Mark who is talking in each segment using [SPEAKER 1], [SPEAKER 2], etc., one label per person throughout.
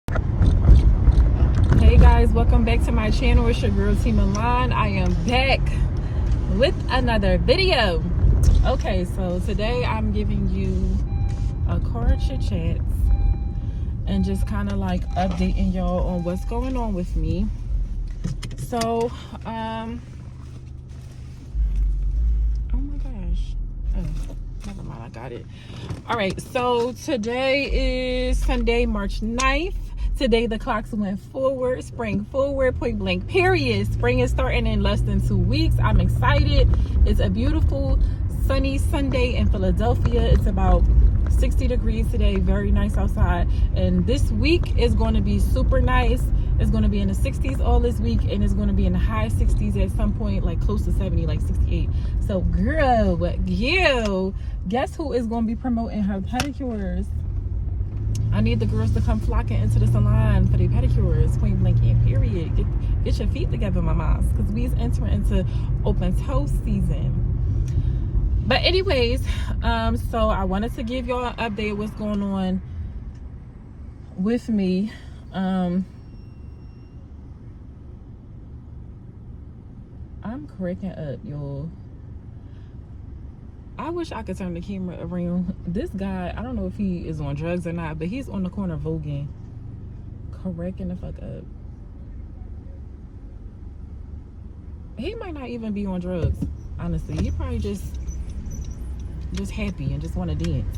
[SPEAKER 1] Hey guys, welcome back to my channel. It's your girl T Milan. I am back with another video. Okay, so today I'm giving you a car chit chat and just kind of like updating y'all on what's going on with me. So oh my gosh, oh, never mind, I got it. All right, so today is Sunday, March 9th. Today the clocks went forward, spring forward, point blank period. Spring is starting in less than 2 weeks. I'm excited. It's a beautiful sunny Sunday in Philadelphia. It's about 60 degrees today, very nice outside, and this week is going to be super nice. It's going to be in the 60s all this week, and it's going to be in the high 60s at some point, like close to 70, like 68. So girl, you guess who is going to be promoting her pedicures? I need the girls to come flocking into the salon for their pedicures, point blank and period. Get your feet together, mamas, because we's entering into open toe season. But anyways, so I wanted to give y'all an update of what's going on with me. I'm cracking up, y'all. I wish I could turn the camera around. This guy, I don't know if he is on drugs or not, but he's on the corner voguing, cracking the fuck up. He might not even be on drugs, honestly. He probably just happy and just want to dance.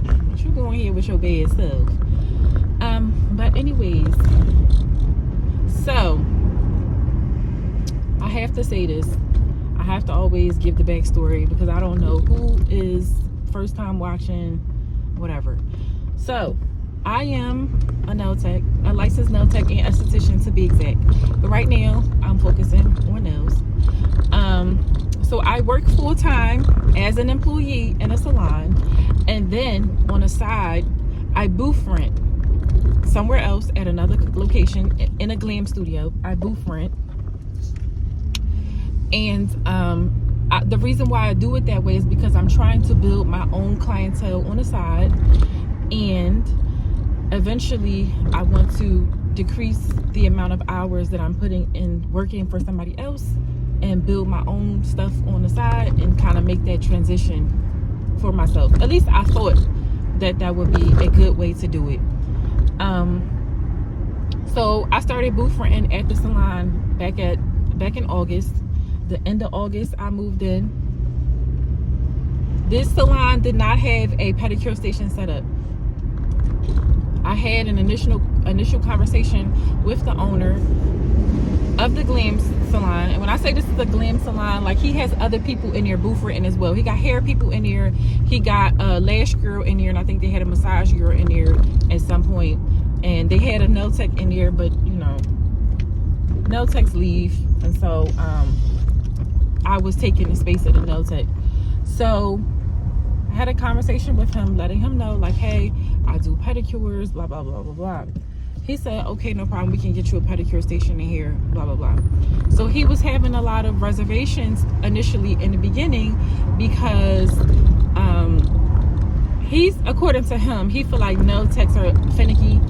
[SPEAKER 1] But you going here with your bad self. But anyways, so I have to say this. I have to always give the backstory because I don't know who is first time watching, whatever. So I am a nail tech, a licensed nail tech and esthetician to be exact. But right now I'm focusing on nails. So I work full time as an employee in a salon, and then on the side I booth rent somewhere else at another location in a glam studio. I booth rent. And the reason why I do it that way is because I'm trying to build my own clientele on the side, and eventually I want to decrease the amount of hours that I'm putting in working for somebody else and build my own stuff on the side and kind of make that transition for myself. At least I thought that would be a good way to do it. So I started booth renting at the salon back in August. The end of August I moved in. This salon did not have a pedicure station set up. I had an initial conversation with the owner of the glam salon, and when I say this is a glam salon, like he has other people in there booth renting as well. He got hair people in there, he got a lash girl in there, and I think they had a massage girl in there at some point, and they had a nail tech in there, but you know, nail techs leave, and so I was taking the space of the nail tech. So I had a conversation with him, letting him know, like, hey, I do pedicures, blah, blah, blah, blah, blah. He said, okay, no problem. We can get you a pedicure station in here, blah, blah, blah. So he was having a lot of reservations initially in the beginning because according to him, he feel like nail techs are finicky.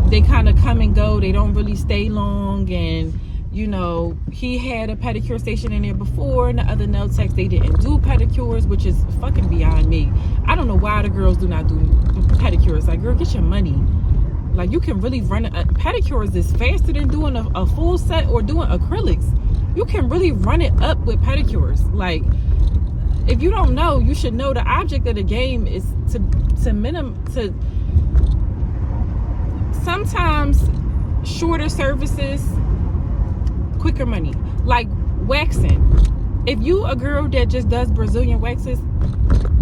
[SPEAKER 1] They kind of come and go. They don't really stay long, and you know, he had a pedicure station in there before, and the other nail techs, they didn't do pedicures, which is fucking beyond me. I don't know why the girls do not do pedicures. Like, girl, get your money. Like, you can really run pedicures is faster than doing a full set or doing acrylics. You can really run it up with pedicures. Like, if you don't know, you should know the object of the game is to sometimes shorter services, quicker money. Like waxing. If you a girl that just does Brazilian waxes,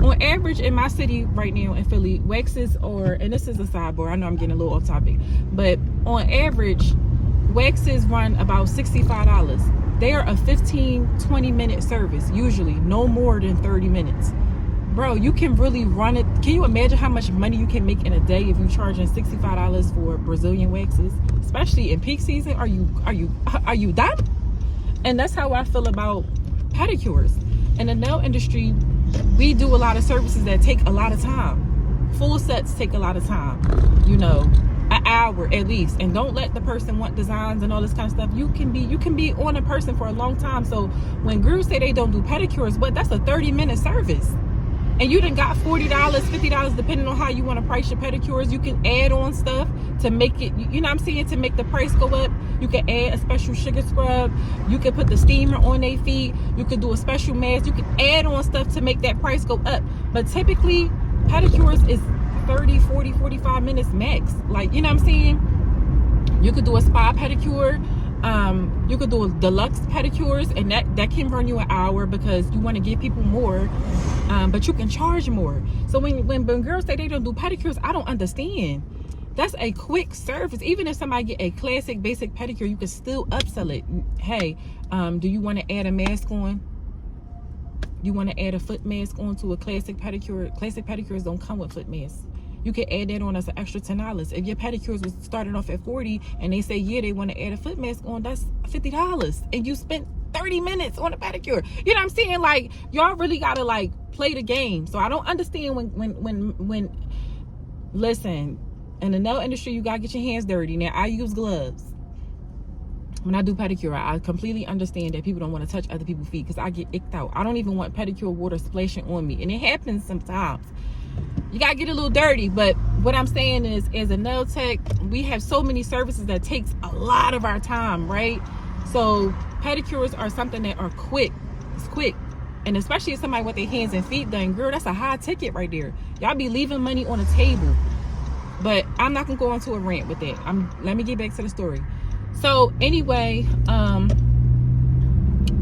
[SPEAKER 1] on average in my city right now in Philly, waxes are, and this is a sidebar, I know I'm getting a little off topic, but on average waxes run about $65. They are a 15-20 minute service, usually no more than 30 minutes. Bro, you can really run it. Can you imagine how much money you can make in a day if you're charging $65 for Brazilian waxes, especially in peak season? Are you dumb? And that's how I feel about pedicures. In the nail industry, we do a lot of services that take a lot of time. full sets take a lot of time, you know, an hour at least. And don't let the person want designs and all this kind of stuff. You can be on a person for a long time. So when girls say they don't do pedicures, but that's a 30-minute service. And you done got $40, $50, depending on how you want to price your pedicures. You can add on stuff to make it, you know what I'm saying, to make the price go up. You can add a special sugar scrub. You can put the steamer on their feet. You can do a special mask. You can add on stuff to make that price go up. But typically, pedicures is 30, 40, 45 minutes max. Like, you know what I'm saying? You could do a spa pedicure. You could do a deluxe pedicures, and that can run you an hour because you want to give people more, but you can charge more. So when girls say they don't do pedicures, I don't understand. That's a quick service. Even if somebody get a classic basic pedicure, you can still upsell it. Hey, do you want to add a mask on? You want to add a foot mask onto a classic pedicure? Classic pedicures don't come with foot masks. You can add that on as an extra $10. If your pedicures was starting off at $40 and they say, yeah, they want to add a foot mask on, that's $50. And you spent 30 minutes on a pedicure. You know what I'm saying? Like, y'all really got to, like, play the game. So I don't understand when listen, in the nail industry, you got to get your hands dirty. Now, I use gloves. When I do pedicure, I completely understand that people don't want to touch other people's feet because I get icked out. I don't even want pedicure water splashing on me. And it happens sometimes. You gotta get a little dirty, but what I'm saying is, as a nail tech, we have so many services that takes a lot of our time, right? So pedicures are something that are quick. It's quick. And especially if somebody with their hands and feet done, girl, that's a high ticket right there. Y'all be leaving money on the table. But I'm not gonna go into a rant with that. Let me get back to the story. So anyway,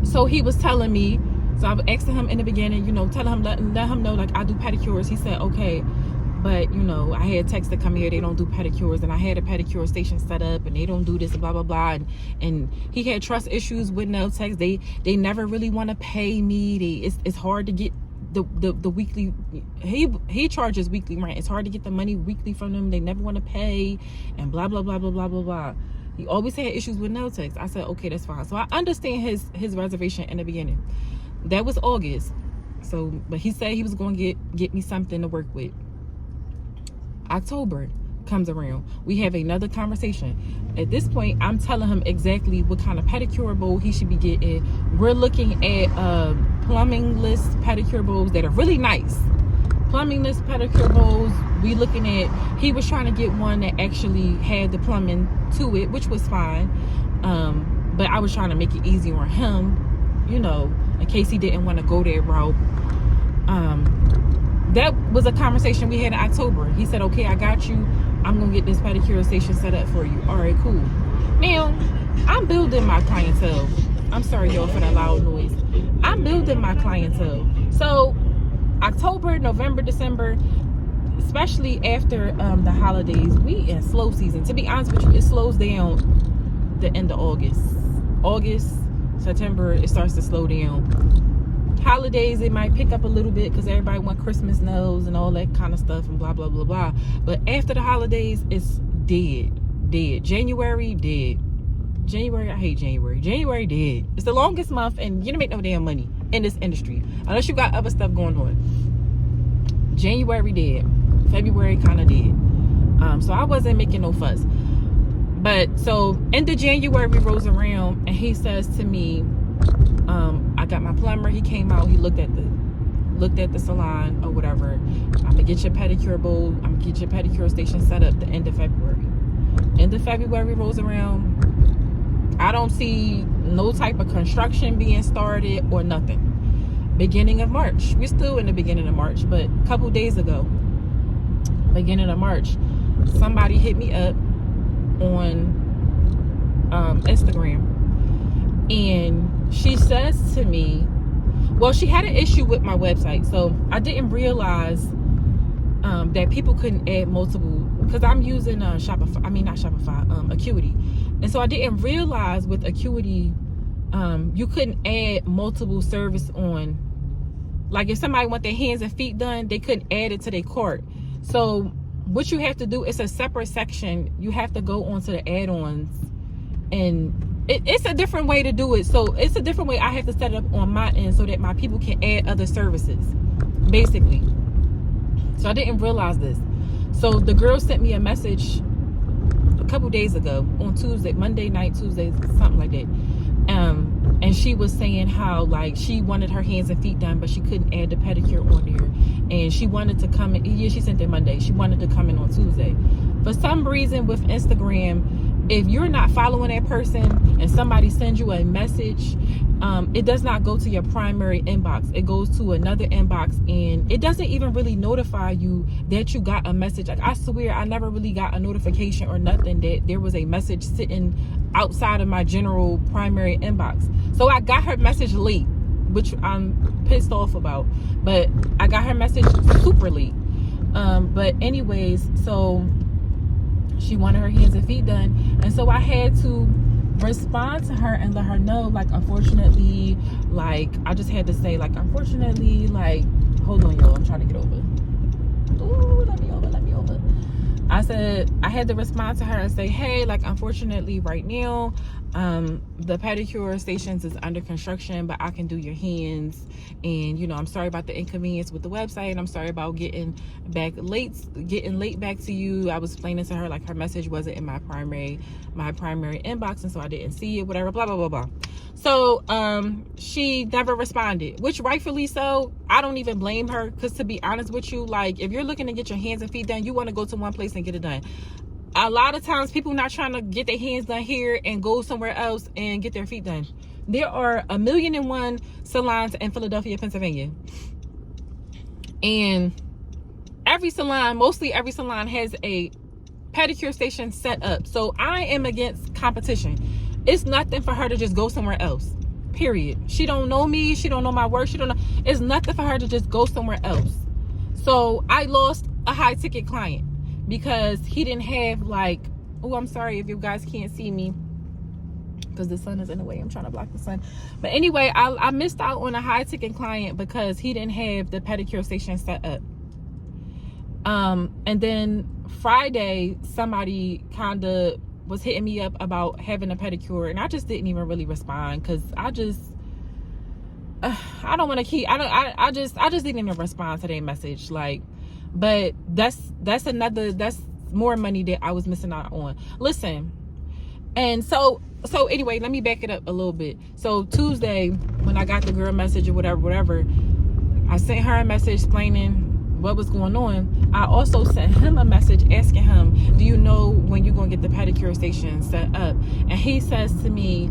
[SPEAKER 1] so he was telling me, so I was asking him in the beginning, you know, telling him, let him know, like, I do pedicures. He said, okay, but, you know, I had texts that come here, they don't do pedicures, and I had a pedicure station set up, and they don't do this, and blah, blah, blah, and he had trust issues with nail techs. They never really want to pay me. It's hard to get the weekly, he charges weekly rent. It's hard to get the money weekly from them. They never want to pay, and blah, blah, blah, blah, blah, blah, blah. He always had issues with nail techs. I said, okay, that's fine. So I understand his reservation in the beginning. That was August. So, but he said he was going to get me something to work with. October comes around. We have another conversation. At this point, I'm telling him exactly what kind of pedicure bowl he should be getting. We're looking at plumbing-less pedicure bowls that are really nice. Plumbing-less pedicure bowls. We looking at, he was trying to get one that actually had the plumbing to it, which was fine. But I was trying to make it easier on him, you know, in case he didn't want to go that route. That was a conversation we had in October. He said, okay, I got you. I'm going to get this pedicure station set up for you. All right, cool. Now, I'm building my clientele. I'm sorry, y'all, for that loud noise. I'm building my clientele. So, October, November, December, especially after the holidays, we in slow season. To be honest with you, it slows down the end of August. August, September, it starts to slow down. Holidays, it might pick up a little bit because everybody want Christmas nails and all that kind of stuff and blah, blah, blah, blah. But after the holidays, it's dead. January, dead. January, I hate January. January, dead. It's the longest month, and you don't make no damn money in this industry unless you got other stuff going on. January, dead. February, kind of dead. So I wasn't making no fuss. But so end of January rolls around, and he says to me, I got my plumber. He came out. He looked at the salon or whatever. I'm gonna get your pedicure bowl. I'm gonna get your pedicure station set up the end of February. End of February rolls around. I don't see no type of construction being started or nothing. Beginning of March. We're still in the beginning of March, but a couple days ago, beginning of March, somebody hit me up on Instagram, and she says to me, well, she had an issue with my website. So I didn't realize that people couldn't add multiple, because I'm using Acuity. And so I didn't realize with Acuity, you couldn't add multiple service on. Like if somebody want their hands and feet done, they couldn't add it to their cart. So what you have to do, it's a separate section. You have to go onto the add-ons, and it's a different way to do it. So it's a different way I have to set it up on my end so that my people can add other services, basically. So I didn't realize this. So the girl sent me a message a couple days ago on Tuesday, Monday night, Tuesday, something like that. And she was saying how like she wanted her hands and feet done, but she couldn't add the pedicure on there. And she wanted to come in. Yeah, she sent it Monday. She wanted to come in on Tuesday. For some reason with Instagram, if you're not following that person and somebody sends you a message, it does not go to your primary inbox. It goes to another inbox, and it doesn't even really notify you that you got a message. Like, I swear I never really got a notification or nothing that there was a message sitting outside of my general primary inbox. So I got her message late, which I'm pissed off about, but I got her message super late. But anyways, so she wanted her hands and feet done, and so I had to respond to her and let her know, like, unfortunately, like, I just had to say, like, unfortunately, like, hold on, y'all, I'm trying to get over. Ooh, let me over. I said, I had to respond to her and say, hey, like, unfortunately, right now, the pedicure stations is under construction, but I can do your hands. And, you know, I'm sorry about the inconvenience with the website. I'm sorry about getting late back to you. I was explaining to her, like, her message wasn't in my primary inbox, and so I didn't see it, whatever, blah, blah, blah, blah. So she never responded, which rightfully so. I don't even blame her, because to be honest with you, like, if you're looking to get your hands and feet done, you want to go to one place and get it done. A lot of times people not trying to get their hands done here and go somewhere else and get their feet done. There are 1,000,001 salons in Philadelphia, Pennsylvania, and mostly every salon has a pedicure station set up. So I am against competition. It's nothing for her to just go somewhere else, period. She don't know me, she don't know my work, it's nothing for her to just go somewhere else. So I lost a high ticket client because he didn't have, like, oh, I'm sorry if you guys can't see me because the sun is in the way. I'm trying to block the sun. But anyway, I missed out on a high ticket client because he didn't have the pedicure station set up. And then Friday, somebody kind of was hitting me up about having a pedicure, and I just didn't even really respond because I just didn't even respond to their message. Like, but that's more money that I was missing out on. Listen, and so anyway, let me back it up a little bit. So Tuesday, when I got the girl message or whatever, I sent her a message explaining what was going on. I also sent him a message asking him, do you know when you're gonna get the pedicure station set up? And he says to me,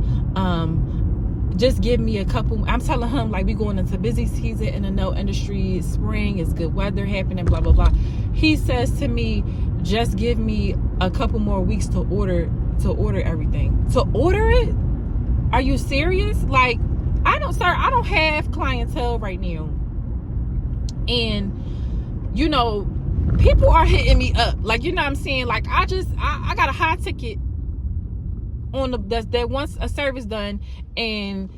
[SPEAKER 1] just give me a couple. I'm telling him, like, we going into busy season in the nail industry, spring, it's good weather happening, blah blah blah. He says to me, just give me a couple more weeks to order everything. To order it? Are you serious? Like, I don't have clientele right now, and you know, people are hitting me up, like, you know what I'm saying? Like, I got a high ticket on that wants a service done, and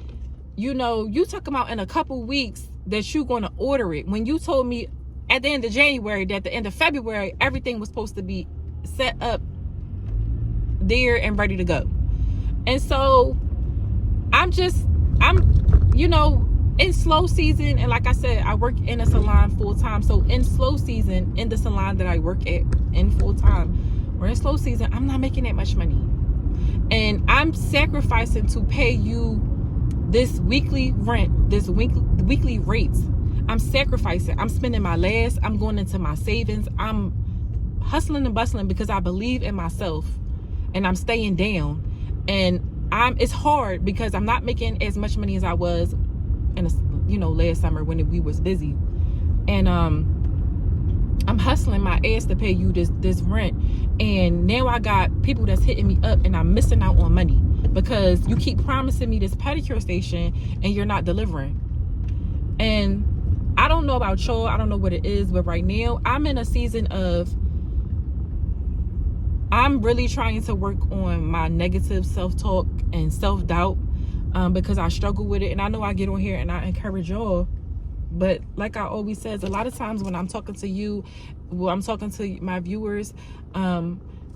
[SPEAKER 1] you know, you talking about in a couple weeks that you gonna order it, when you told me at the end of January that at the end of February everything was supposed to be set up there and ready to go. And so I'm you know, in slow season, and like I said, I work in a salon full time. So in slow season, in the salon that I work at in full time, or in slow season, I'm not making that much money, and I'm sacrificing to pay you this weekly rent, this weekly rates. I'm sacrificing. I'm spending my last. I'm going into my savings. I'm hustling and bustling because I believe in myself, and I'm staying down. And it's hard because I'm not making as much money as I was in last summer when we was busy, and I'm hustling my ass to pay you this rent, and now I got people that's hitting me up, and I'm missing out on money because you keep promising me this pedicure station and you're not delivering. And I don't know about y'all, I don't know what it is, but right now I'm in a season of, I'm really trying to work on my negative self-talk and self-doubt, because I struggle with it. And I know I get on here and I encourage y'all, but like I always says, a lot of times when I'm talking to you, when I'm talking to my viewers,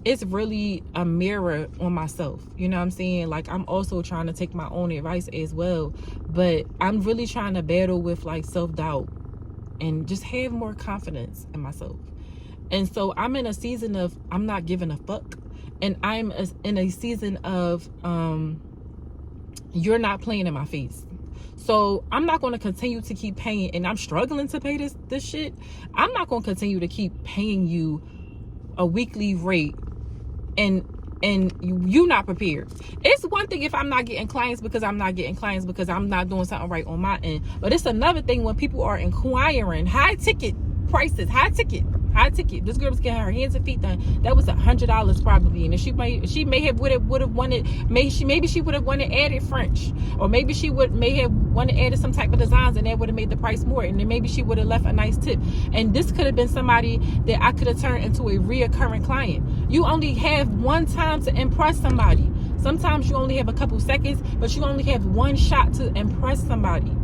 [SPEAKER 1] it's really a mirror on myself. You know what I'm saying? Like, I'm also trying to take my own advice as well, but I'm really trying to battle with, like, self-doubt and just have more confidence in myself. And so I'm in a season of I'm not giving a fuck, and I'm in a season of you're not playing in my face. So I'm not going to continue to keep paying, and I'm struggling to pay this shit. I'm not going to continue to keep paying you a weekly rate and you not prepared. It's one thing if I'm not getting clients because I'm not doing something right on my end. But it's another thing when people are inquiring high ticket prices, high ticket. This girl was getting her hands and feet done. That was $100 probably, and if she may have would have wanted, maybe she would have wanted added French, or maybe she may have wanted added some type of designs, and that would have made the price more, and then maybe she would have left a nice tip. And this could have been somebody that I could have turned into a reoccurring client. You only have one time to impress somebody. Sometimes you only have a couple seconds, but you only have one shot to impress somebody.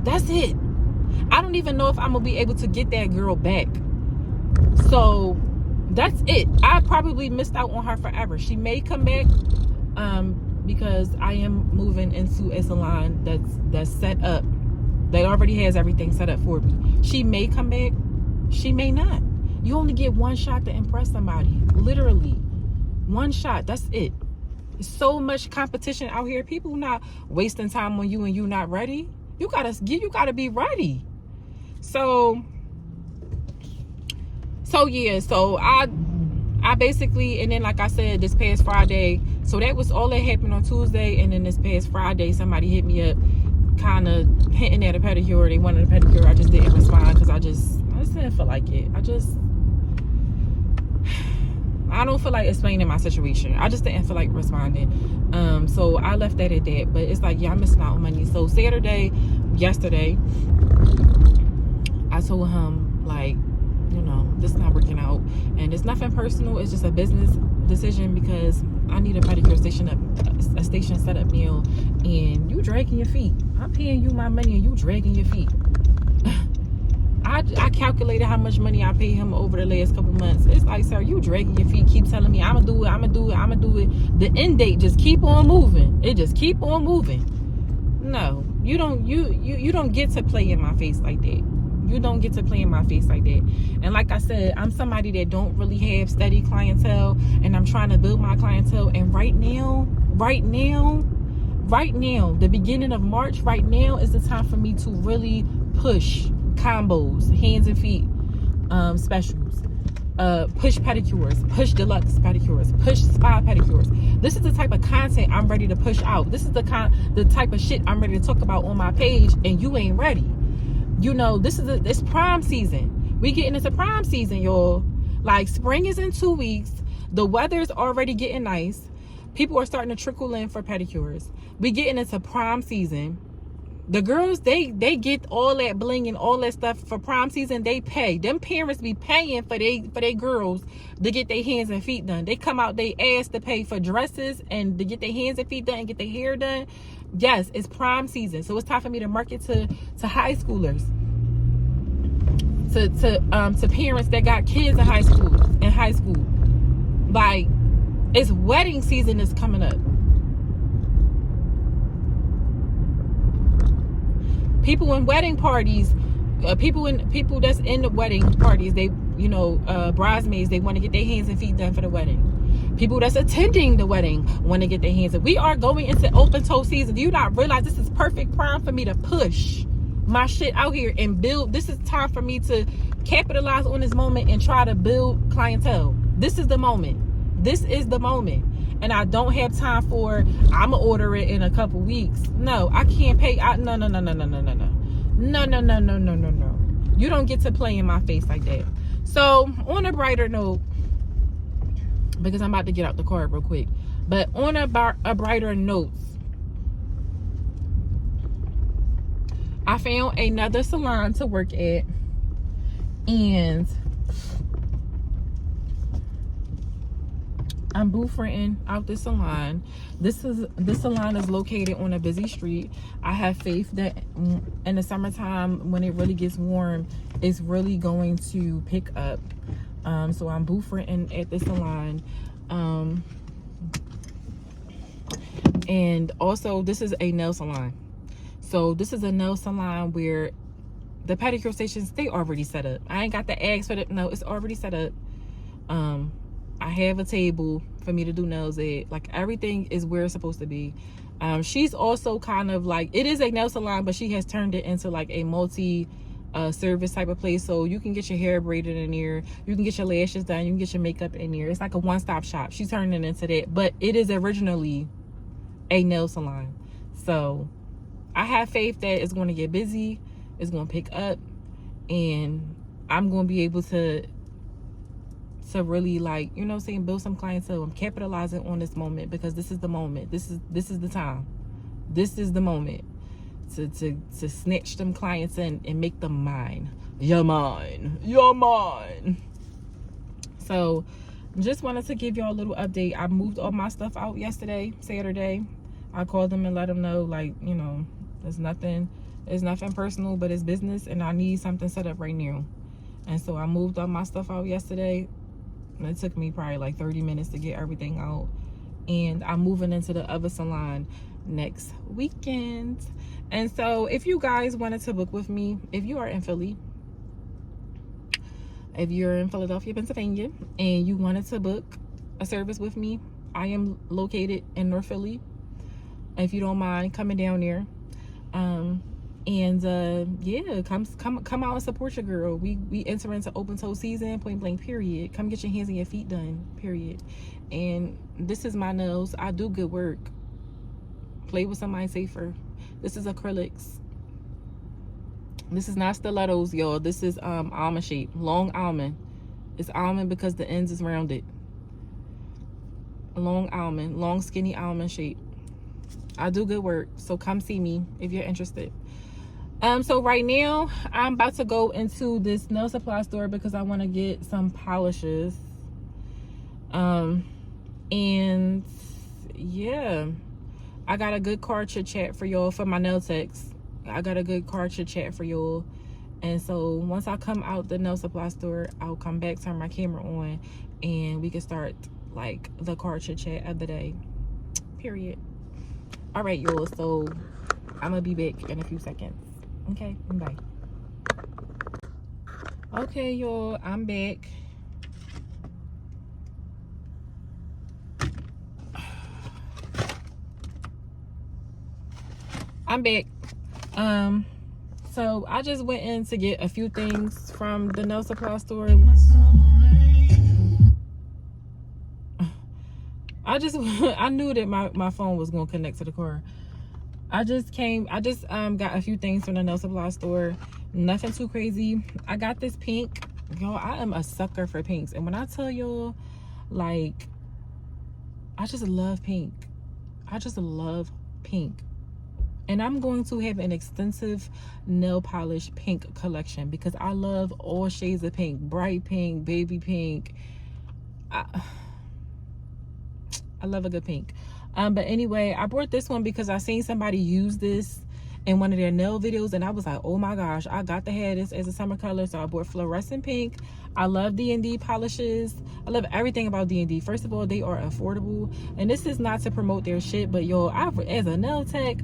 [SPEAKER 1] That's it. I don't even know if I'm gonna be able to get that girl back. So that's it. I probably missed out on her forever. She may come back because I am moving into a salon that's set up. That already has everything set up for me. She may come back. She may not. You only get one shot to impress somebody. Literally. One shot. That's it. There's so much competition out here. People not wasting time on you and you not ready. You gotta be ready. So yeah, so I basically, and then like I said, this past Friday, so that was all that happened on Tuesday, and then this past Friday, somebody hit me up, kind of hinting at a pedicure. They wanted a pedicure. I just didn't respond because I just didn't feel like it. I don't feel like explaining my situation. I just didn't feel like responding. So I left that at that. But it's like, yeah, I'm missing out on money. So yesterday, I told him, like, you know, this is not working out, and it's nothing personal. It's just a business decision because I need a pedicure station set up now, and you dragging your feet. I'm paying you my money and you dragging your feet. I calculated how much money I paid him over the last couple months. It's like, sir, you dragging your feet, keep telling me I'ma do it. The end date just keep on moving. It just keep on moving. No, you don't get to play in my face like that. You don't get to play in my face like that. And like I said, I'm somebody that don't really have steady clientele, and I'm trying to build my clientele. And right now, the beginning of March, right now is the time for me to really push combos, hands and feet, specials, push pedicures, push deluxe pedicures, push spa pedicures. This is the type of content I'm ready to push out. This is the type of shit I'm ready to talk about on my page, and you ain't ready. You know, it's prime season. We getting into prime season, y'all. Like, spring is in 2 weeks. The weather's already getting nice. People are starting to trickle in for pedicures. We getting into prime season. The girls, they get all that bling and all that stuff for prime season. They pay. Them parents be paying for they girls to get their hands and feet done. They come out they ass to pay for dresses and to get their hands and feet done and get their hair done. Yes, it's prime season. So it's time for me to market to high schoolers. To parents that got kids in high school. Like, it's wedding season is coming up. People in wedding parties, people that's in the wedding parties, they, you know, bridesmaids, they want to get their hands and feet done for the wedding. People that's attending the wedding want to get their hands. We are going into open toe season. Do you not realize this is perfect prime for me to push my shit out here and build? This is time for me to capitalize on this moment and try to build clientele. This is the moment. And I don't have time for, I'ma order it in a couple weeks. No, I can't pay. No. You don't get to play in my face like that. So on a brighter note, because I'm about to get out the car real quick, but on a brighter note, I found another salon to work at, and I'm boo-fronting out this salon. This salon is located on a busy street. I have faith that in the summertime, when it really gets warm, it's really going to pick up. So I'm boo-fronting at the salon. And also, this is a nail salon. So this is a nail salon where The pedicure stations, they already set up. I ain't got the eggs for it. No, it's already set up. I have a table for me to do nails at. Like, everything is where it's supposed to be. She's also kind of like, it is a nail salon, but she has turned it into like a multi service type of place. So you can get your hair braided in here, you can get your lashes done, you can get your makeup in here. It's like a one-stop shop. She's turning it into that, but it is originally a nail salon. So I have faith that it's going to get busy, it's going to pick up, and I'm going to be able to really, like, you know what I'm saying, build some clientele. I'm capitalizing on this moment, because this is the moment. This is the time. This is the moment to snatch them clients in and make them mine. You're mine. You're mine. So just wanted to give y'all a little update. I moved all my stuff out yesterday, Saturday. I called them and let them know, like, you know, it's nothing personal, but it's business, and I need something set up right now. And so I moved all my stuff out yesterday. And it took me probably like 30 minutes to get everything out. And I'm moving into the other salon next weekend. And so if you guys wanted to book with me, if you are in Philly, if you're in Philadelphia, Pennsylvania, and you wanted to book a service with me, I am located in North Philly. If you don't mind coming down there, yeah, come out and support your girl. We enter into open toe season, point blank, period. Come get your hands and your feet done, period. And this is my nails. I do good work. Play with somebody safer. This is acrylics. This is not stilettos, y'all. This is almond shape, long almond. It's almond because the ends is rounded. Long almond, long skinny almond shape. I do good work, so come see me if you're interested. So right now I'm about to go into this nail supply store because I want to get some polishes. And yeah, I got a good card chit chat for y'all for my nail techs. I got a good card chit chat for y'all. And so once I come out the nail supply store, I'll come back, turn my camera on, and we can start like the card chit chat of the day, period. All right, y'all, so I'm gonna be back in a few seconds. Okay, bye. Okay, y'all, I'm back. I'm back. So I just went in to get a few things from the nail supply store. I knew that my phone was gonna connect to the car. I just got a few things from the nail supply store. Nothing too crazy. I got this pink. Y'all, I am a sucker for pinks. And when I tell y'all, like, I just love pink. I just love pink. And I'm going to have an extensive nail polish pink collection because I love all shades of pink. Bright pink, baby pink. I love a good pink. But anyway, I bought this one because I seen somebody use this in one of their nail videos, and I was like, oh my gosh, I got to have this as a summer color. So I bought fluorescent pink. I love D&D polishes. I love everything about D&D. First of all, they are affordable, and this is not to promote their shit, but yo, as a nail tech,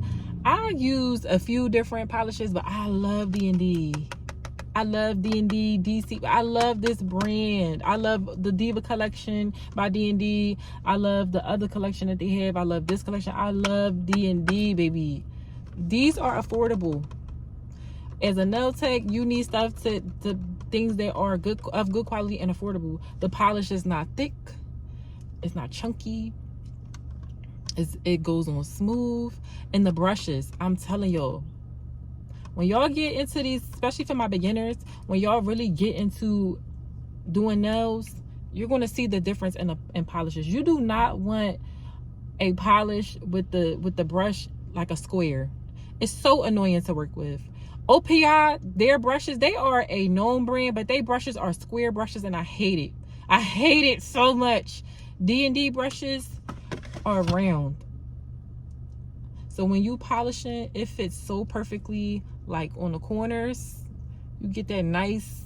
[SPEAKER 1] I used a few different polishes, but I love D&D. I love D&D, DC. I love this brand. I love the Diva collection by D&D. I love the other collection that they have. I love this collection. I love D&D, baby. These are affordable. As a nail tech, you need stuff to things that are good quality and affordable. The polish is not thick. It's not chunky. It goes on smooth. And the brushes, I'm telling y'all, when y'all get into these, especially for my beginners, when y'all really get into doing nails, you're going to see the difference in polishes. You do not want a polish with the brush like a square. It's so annoying to work with. OPI, their brushes, they are a known brand, but their brushes are square brushes, and I hate it. I hate it so much. D&D brushes are round. So when you polishing, it fits so perfectly, like on the corners. You get that nice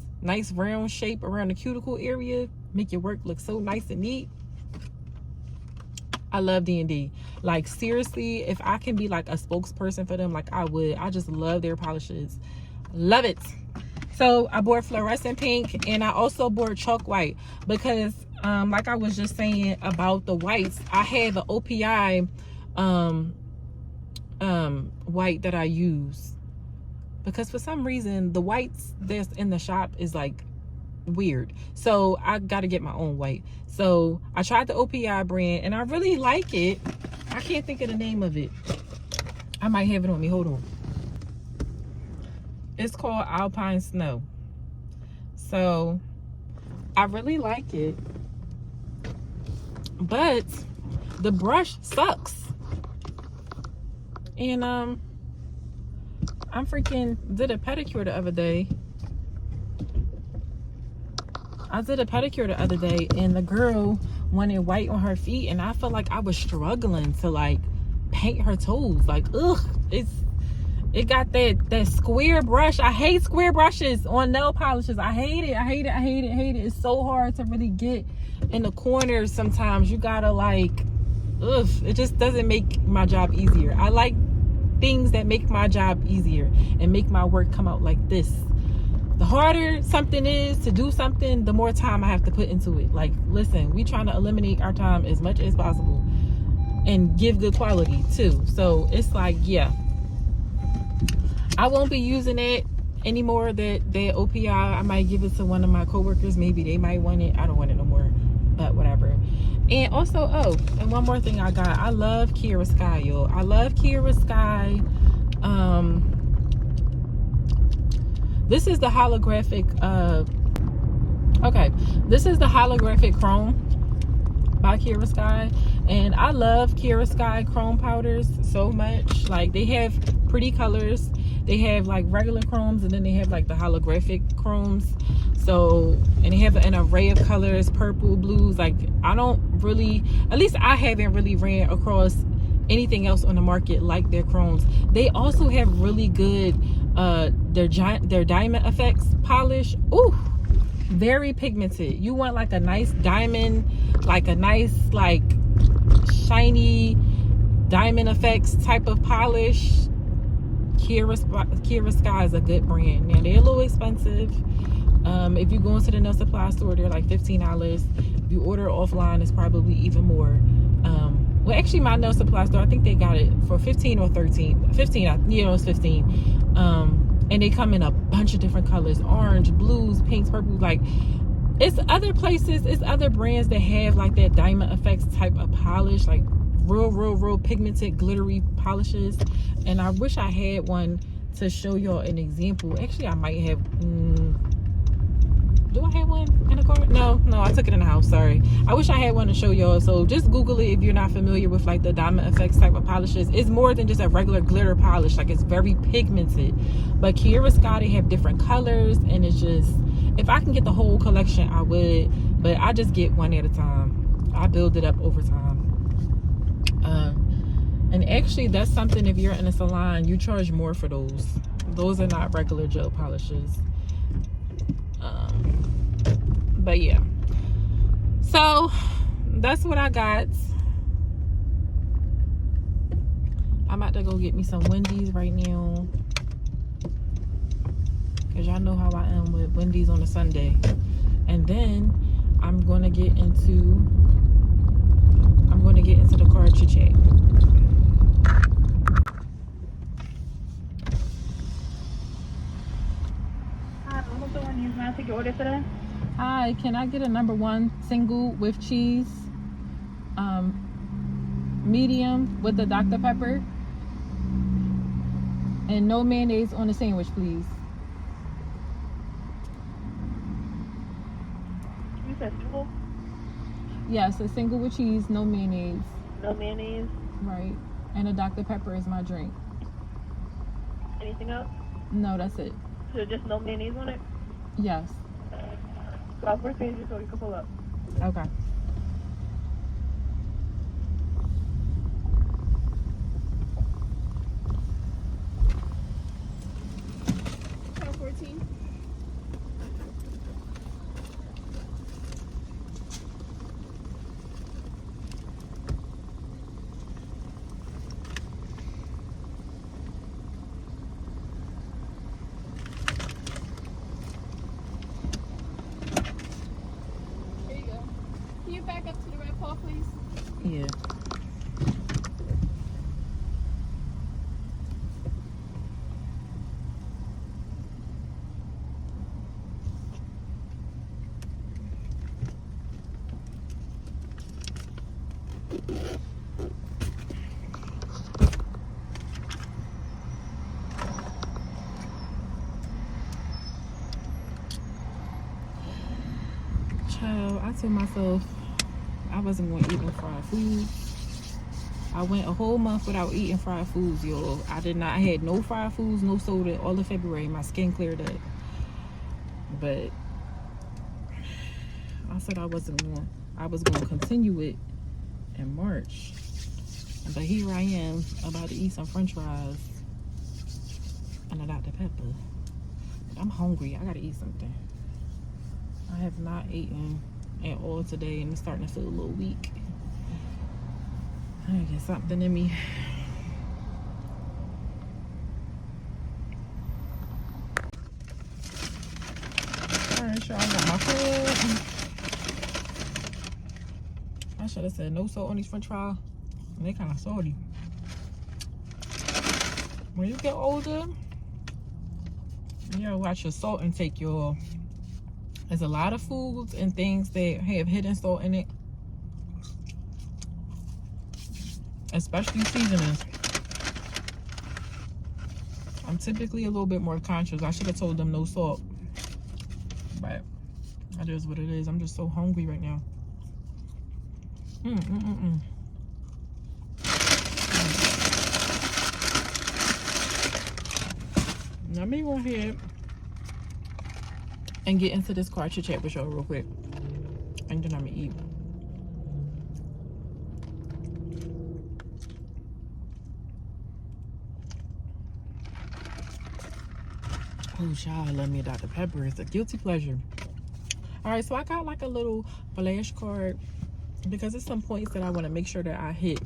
[SPEAKER 1] round shape around the cuticle area. Make your work look so nice and neat. I love D&D. Like, seriously, if I can be like a spokesperson for them, like I would. I just love their polishes. Love it. So I bought fluorescent pink, and I also bought chalk white because like I was just saying about the whites, I had the OPI white that I use, because for some reason the whites that's in the shop is like weird, so I got to get my own white. So I tried the OPI brand and I really like it. I can't think of the name of it. I might have it on me, hold on. It's called Alpine Snow. So I really like it, but the brush sucks. And I freaking did a pedicure the other day. And the girl wanted white on her feet, and I felt like I was struggling to like paint her toes. Like, ugh, it got that square brush. I hate square brushes on nail polishes. I hate it. It's so hard to really get in the corners sometimes. You gotta like, ugh, it just doesn't make my job easier. I like things that make my job easier and make my work come out like this. The harder something is to do something, the more time I have to put into it. Like, listen, we trying to eliminate our time as much as possible and give good quality too. So it's like, yeah, I won't be using it anymore, that OPI. I might give it to one of my coworkers. Maybe they might want it. I don't want it no more, but whatever. And also, oh, and one more thing I got. I love Kira Sky, yo. I love Kira Sky. This is the holographic, this is the holographic chrome by Kira Sky. And I love Kira Sky chrome powders so much. Like, they have pretty colors. They have like regular chromes, and then they have like the holographic chromes. So, and they have an array of colors, purple, blues. Like, I don't really, at least I haven't really ran across anything else on the market like their chromes. They also have really good their diamond effects polish. Ooh, very pigmented. You want like a nice diamond, like a nice like shiny diamond effects type of polish. Kira Sky is a good brand. Now, they're a little expensive. If you go into the nail supply store, they're like $15. If you order offline, it's probably even more. Well, actually, my nail supply store, I think they got it for 15 or 13. 15, you know, it's 15. And they come in a bunch of different colors: orange, blues, pinks, purple. Like, it's other places, it's other brands that have like that diamond effects type of polish, like real pigmented, glittery polishes. And I wish I had one to show y'all an example. Actually, I might have. Do I have one in the car? No, I took it in the house. Sorry. I wish I had one to show y'all. So just Google it if you're not familiar with like the diamond effects type of polishes. It's more than just a regular glitter polish. Like, it's very pigmented. But Kira Sky, they have different colors, and it's just, if I can get the whole collection, I would. But I just get one at a time. I build it up over time. And actually, that's something, if you're in a salon, you charge more for those. Those are not regular gel polishes. But yeah, so that's what I got. I'm about to go get me some Wendy's right now, because y'all know how I am with Wendy's on a Sunday. And then I'm gonna get into the car chit chat.
[SPEAKER 2] Hi, I'm the one you want to take your order today.
[SPEAKER 1] Hi, can I get a #1 single with cheese, medium with the Dr. Pepper, and no mayonnaise on the sandwich, please?
[SPEAKER 2] You said single?
[SPEAKER 1] Yes, a single with cheese, no mayonnaise.
[SPEAKER 2] No mayonnaise.
[SPEAKER 1] Right, and a Dr. Pepper is my drink.
[SPEAKER 2] Anything else?
[SPEAKER 1] No, that's it.
[SPEAKER 2] So just no mayonnaise on it?
[SPEAKER 1] Yes.
[SPEAKER 2] So I'll first page you so you can pull up.
[SPEAKER 1] Okay. Can you back up to the red paw, please? Yeah. Child, I told myself I wasn't going to eat no fried food. I went a whole month without eating fried foods, y'all. I had no fried foods, no soda all of February. My skin cleared up. But I said I was going to continue it in March. But here I am about to eat some french fries and a Dr. Pepper. I'm hungry. I got to eat something. I have not eaten at all today and I'm starting to feel a little weak. I gotta get something in me. Alright, y'all, I got my food. I should have said no salt on these french fries. They kind of salty. When you get older, you gotta watch your salt intake, y'all. There's a lot of foods and things that have hidden salt in it, especially seasonings. I'm typically a little bit more conscious. I should have told them no salt, but that is what it is. I'm just so hungry right now. Let me go ahead and get into this car chit-chat with y'all real quick, and then I'm gonna eat. Oh, child, I love me a Dr. Pepper. It's a guilty pleasure. All right, so I got like a little flashcard because there's some points that I want to make sure that I hit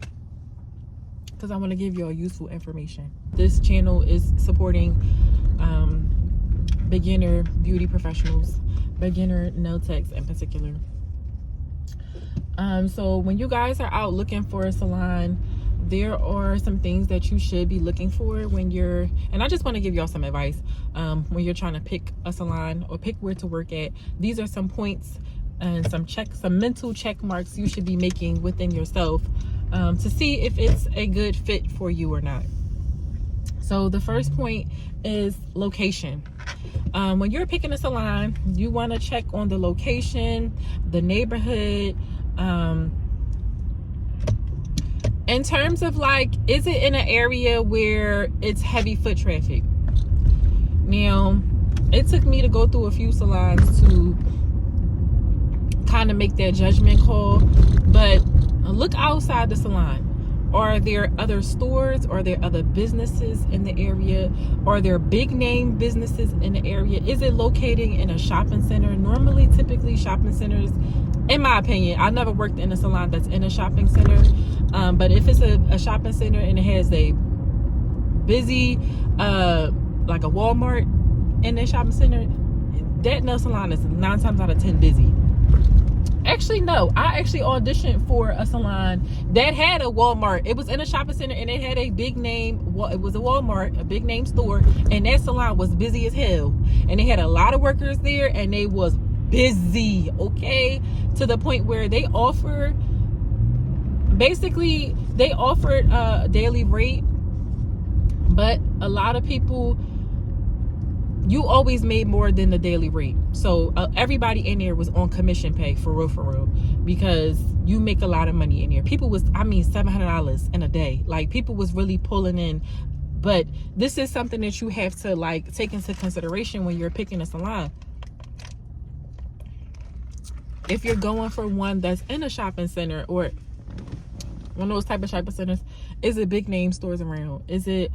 [SPEAKER 1] because I want to give y'all useful information. This channel is supporting beginner beauty professionals, beginner nail techs in particular. So when you guys are out looking for a salon, there are some things that you should be looking for when you're, and I just want to give y'all some advice when you're trying to pick a salon or pick where to work at. These are some points and some mental check marks you should be making within yourself to see if it's a good fit for you or not. So the first point is location. When you're picking a salon, you want to check on the location, the neighborhood, in terms of like, is it in an area where it's heavy foot traffic? Now, it took me to go through a few salons to kind of make that judgment call, but look outside the salon. Are there other stores? Are there other businesses in the area? Are there big name businesses in the area? Is it located in a shopping center? Normally, typically shopping centers, in my opinion, I never worked in a salon that's in a shopping center. But if it's a shopping center and it has a busy, like a Walmart in that shopping center, that nail salon is 9 times out of 10 busy. Actually, no. I actually auditioned for a salon that had a Walmart. It was in a shopping center and it had a big name. It was a Walmart, a big name store, and that salon was busy as hell. And they had a lot of workers there, and they was busy, okay, to the point where they offered a daily rate, but a lot of people, you always made more than the daily rate. So everybody in there was on commission pay, for real, because you make a lot of money in there. People was, $700 in a day. Like, people was really pulling in. But this is something that you have to like take into consideration when you're picking a salon. If you're going for one that's in a shopping center or one of those type of shopping centers, is it big name stores around? Is it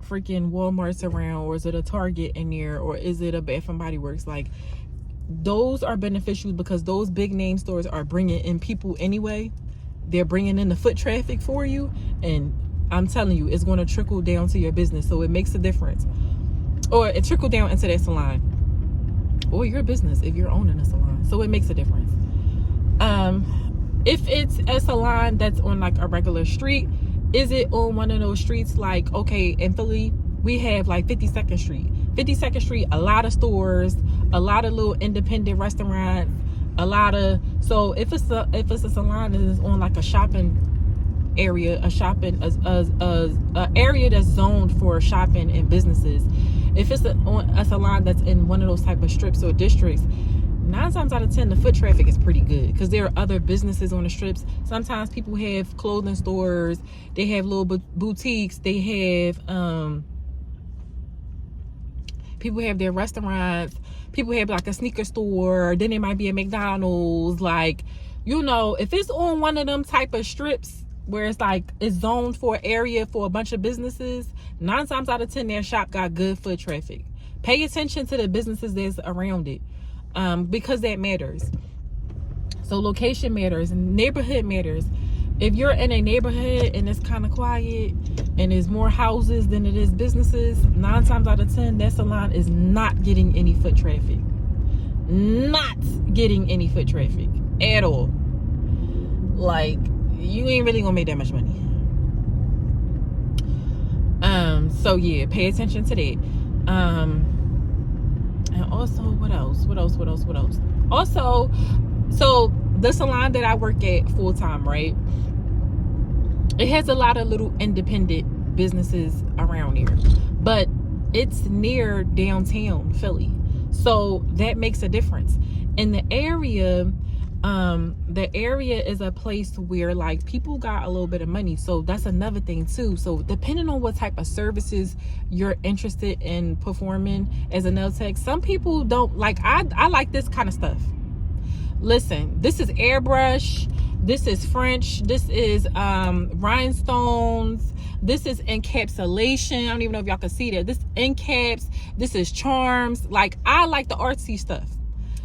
[SPEAKER 1] freaking Walmart's around, or is it a Target in there, or is it a Bath and Body Works? Like, those are beneficial because those big name stores are bringing in people anyway. They're bringing in the foot traffic for you, and I'm telling you, it's going to trickle down to your business. So it makes a difference, or it trickle down into that salon or your business if you're owning a salon. So it makes a difference. If it's a salon that's on like a regular street, is it on one of those streets like, okay, in Philly, we have like 52nd Street. 52nd Street, a lot of stores, a lot of little independent restaurants, so if it's a salon that is on like a shopping area, a area that's zoned for shopping and businesses, if it's a salon that's in one of those type of strips or districts, 9 times out of 10 the foot traffic is pretty good because there are other businesses on the strips. Sometimes people have clothing stores, they have little boutiques, they have people have their restaurants, people have like a sneaker store, then there might be a McDonald's. Like, you know, if it's on one of them type of strips where it's like it's zoned for an area for a bunch of businesses, 9 times out of 10 their shop got good foot traffic. Pay attention to the businesses that's around it, because that matters. So location matters, neighborhood matters. If you're in a neighborhood and it's kind of quiet and there's more houses than it is businesses, 9 times out of 10 that salon is not getting any foot traffic. Not getting any foot traffic at all. Like, you ain't really gonna make that much money. So yeah, pay attention to that. And also, what else? Also, so the salon that I work at full time, right? It has a lot of little independent businesses around here, but it's near downtown Philly, so that makes a difference. In the area is a place where like people got a little bit of money, so that's another thing too. So depending on what type of services you're interested in performing as a nail tech, some people don't like. I like this kind of stuff. Listen, this is airbrush, this is French, this is rhinestones, this is encapsulation. I don't even know if y'all can see that. This encaps, this is charms. Like, I like the artsy stuff.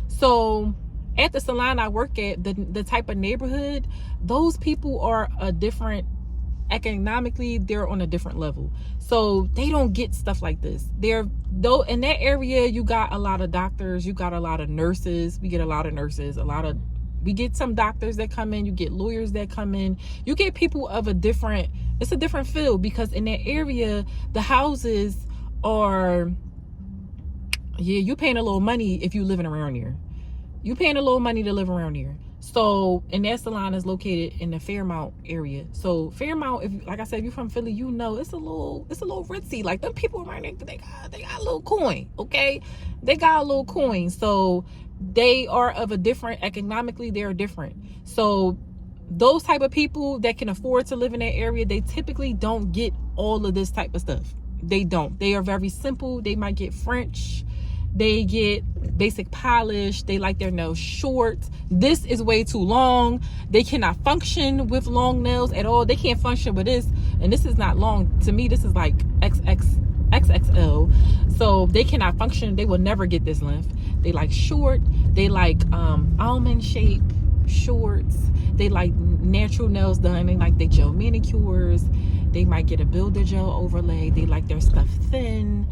[SPEAKER 1] So at the salon I work at, the type of neighborhood, those people are a different, economically they're on a different level, so they don't get stuff like this. Though in that area you got a lot of doctors, you got a lot of nurses, we get a lot of nurses, we get some doctors that come in, you get lawyers that come in, you get people of it's a different field, because in that area the houses are, yeah, you paying a little money if you living around here. You paying a little money to live around here. So, and that salon is located in the Fairmount area. So Fairmount, if like I said, if you're from Philly, you know it's a little ritzy. Like, them people around there, they got a little coin, okay? They got a little coin. So they are of a different, economically they're different. So those type of people that can afford to live in that area, they typically don't get all of this type of stuff. They don't. They are very simple. They might get French. They get basic polish. They like their nails short. This is way too long. They cannot function with long nails at all. They can't function with this. And this is not long. To me, this is like XXL. So they cannot function. They will never get this length. They like short. They like almond shape shorts. They like natural nails done. They like their gel manicures. They might get a builder gel overlay. They like their stuff thin.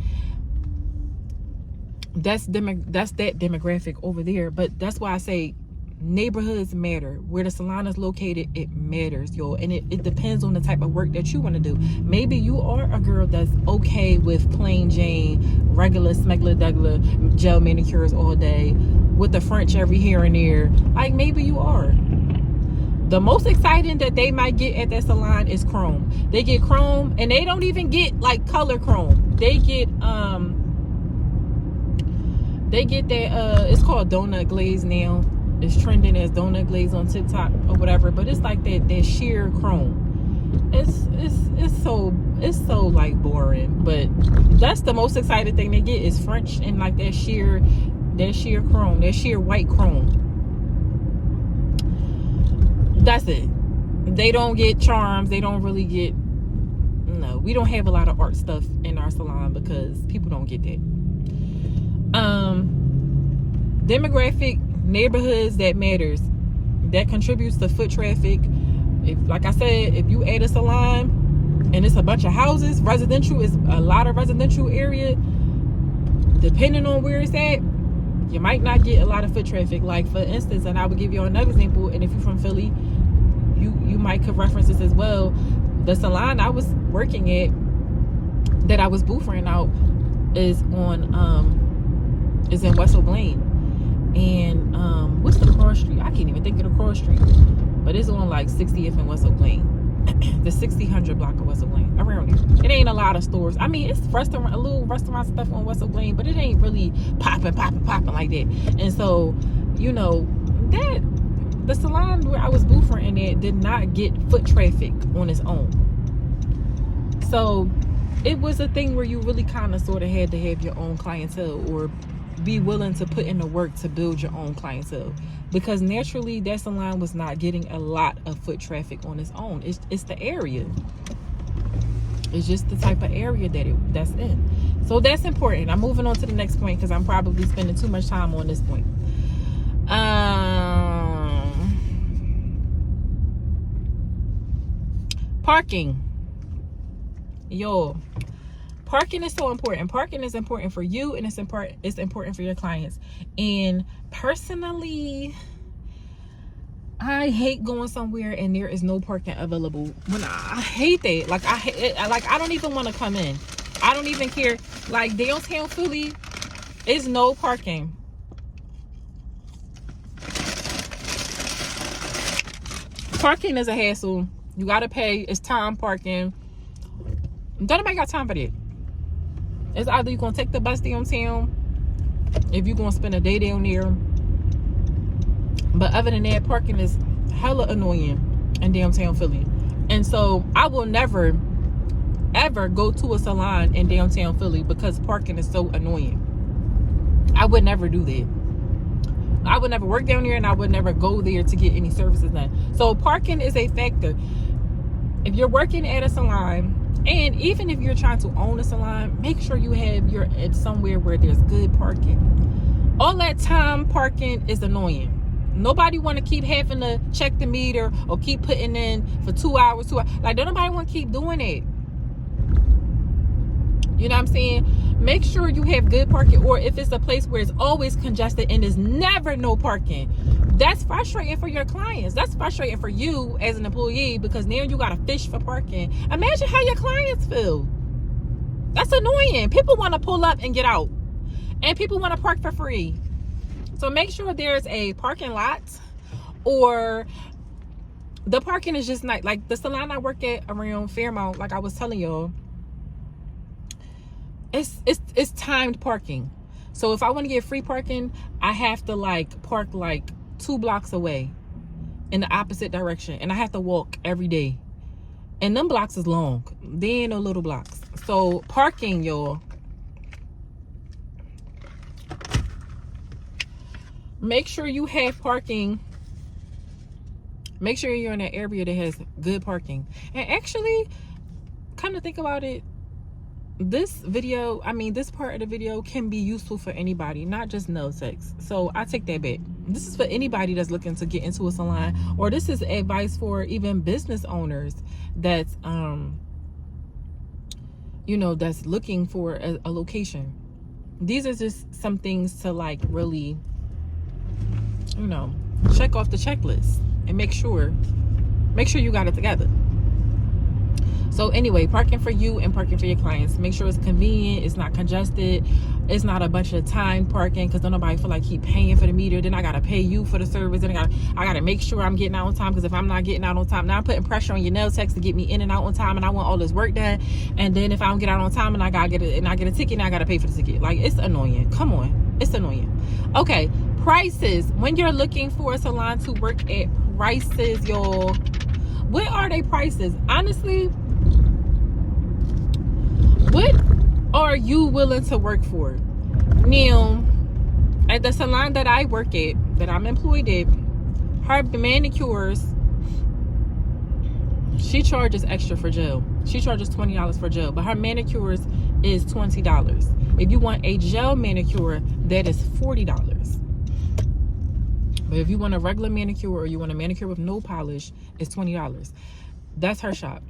[SPEAKER 1] That's that demographic over there. But that's why I say neighborhoods matter. Where the salon is located, it matters, yo. And it depends on the type of work that you want to do. Maybe you are a girl that's okay with plain Jane, regular smuggler duggler gel manicures all day with the French every here and there. Like, maybe you are. The most exciting that they might get at that salon is chrome. They get chrome, and they don't even get like color chrome. They get that it's called donut glaze now. It's trending as donut glaze on TikTok or whatever, but it's like that sheer chrome. It's so like boring, but that's the most exciting thing they get is French and like that sheer chrome, that sheer white chrome. That's it. They don't get charms. They don't really get, no, we don't have a lot of art stuff in our salon because people don't get that. Demographic, neighborhoods, that matters. That contributes to foot traffic. If, like I said, if you add a salon and it's a bunch of houses, residential is a lot of residential area, depending on where it's at, You might not get a lot of foot traffic. Like, for instance, and I would give you another example, and if you're from Philly, you might could reference this as well. The salon I was working at, that I was boothing out, is in West Oak Lane. And what's the cross street? I can't even think of the cross street. But it's on like 60th and West Oak Lane. The 6000 block of West Oak Lane, around there. It ain't a lot of stores. I mean, it's a little restaurant stuff on West Oak Lane, but it ain't really popping like that. And so, you know, that the salon where I was boothing in it did not get foot traffic on its own. So it was a thing where you really kind of sort of had to have your own clientele, or be willing to put in the work to build your own clientele, because naturally that salon was not getting a lot of foot traffic on its own. It's the area. It's just the type of area that's in. So that's important. I'm moving on to the next point because I'm probably spending too much time on this point. Parking. Yo, parking is so important. Parking is important for you, and it's important for your clients. And personally, I hate going somewhere and there is no parking available. When I hate that. Like, I don't even want to come in. I don't even care. Like, downtown Philly is no parking. Parking is a hassle. You gotta pay. It's time parking. Don't nobody got time for that. It's either you're gonna take the bus downtown, if you're gonna spend a day down there. But other than that, parking is hella annoying in downtown Philly. And so I will never ever go to a salon in downtown Philly because parking is so annoying. I would never do that. I would never work down there, and I would never go there to get any services done. So parking is a factor. If you're working at a salon, and even if you're trying to own a salon, make sure you're at somewhere where there's good parking. All that time parking is annoying. Nobody want to keep having to check the meter or keep putting in for 2 hours. Like, don't nobody want to keep doing it. You know what I'm saying? Make sure you have good parking, or if it's a place where it's always congested and there's never no parking, that's frustrating for your clients. That's frustrating for you as an employee, because now you got to fish for parking. Imagine how your clients feel. That's annoying. People want to pull up and get out, and people want to park for free. So make sure there's a parking lot, or the parking is just not, like the salon I work at around Fairmount, like I was telling y'all, it's timed parking. So if I want to get free parking, I have to like park like 2 blocks away in the opposite direction, and I have to walk every day. And them blocks is long. They ain't no little blocks. So parking, y'all. Make sure you have parking. Make sure you're in an area that has good parking. And actually, come to think about it, this part of the video can be useful for anybody, not just nail techs. So I take that back. This is for anybody that's looking to get into a salon, or this is advice for even business owners that's that's looking for a location. These are just some things to like really check off the checklist and make sure you got it together. So anyway, parking for you and parking for your clients. Make sure it's convenient, it's not congested, it's not a bunch of time parking, because don't nobody feel like keep paying for the meter. Then I gotta pay you for the service, and I gotta make sure I'm getting out on time, because if I'm not getting out on time, now I'm putting pressure on your nail techs to get me in and out on time, and I want all this work done. And then if I don't get out on time and I get a ticket, now I gotta pay for the ticket. Like, it's annoying. Come on, it's annoying. Okay, prices. When you're looking for a salon to work at, prices, y'all. What are they prices? Honestly, what are you willing to work for? Now, at the salon that I work at, that I'm employed at, her manicures, she charges extra for gel. She charges $20 for gel, but her manicures is $20. If you want a gel manicure, that is $40. But if you want a regular manicure, or you want a manicure with no polish, it's $20. That's her shop.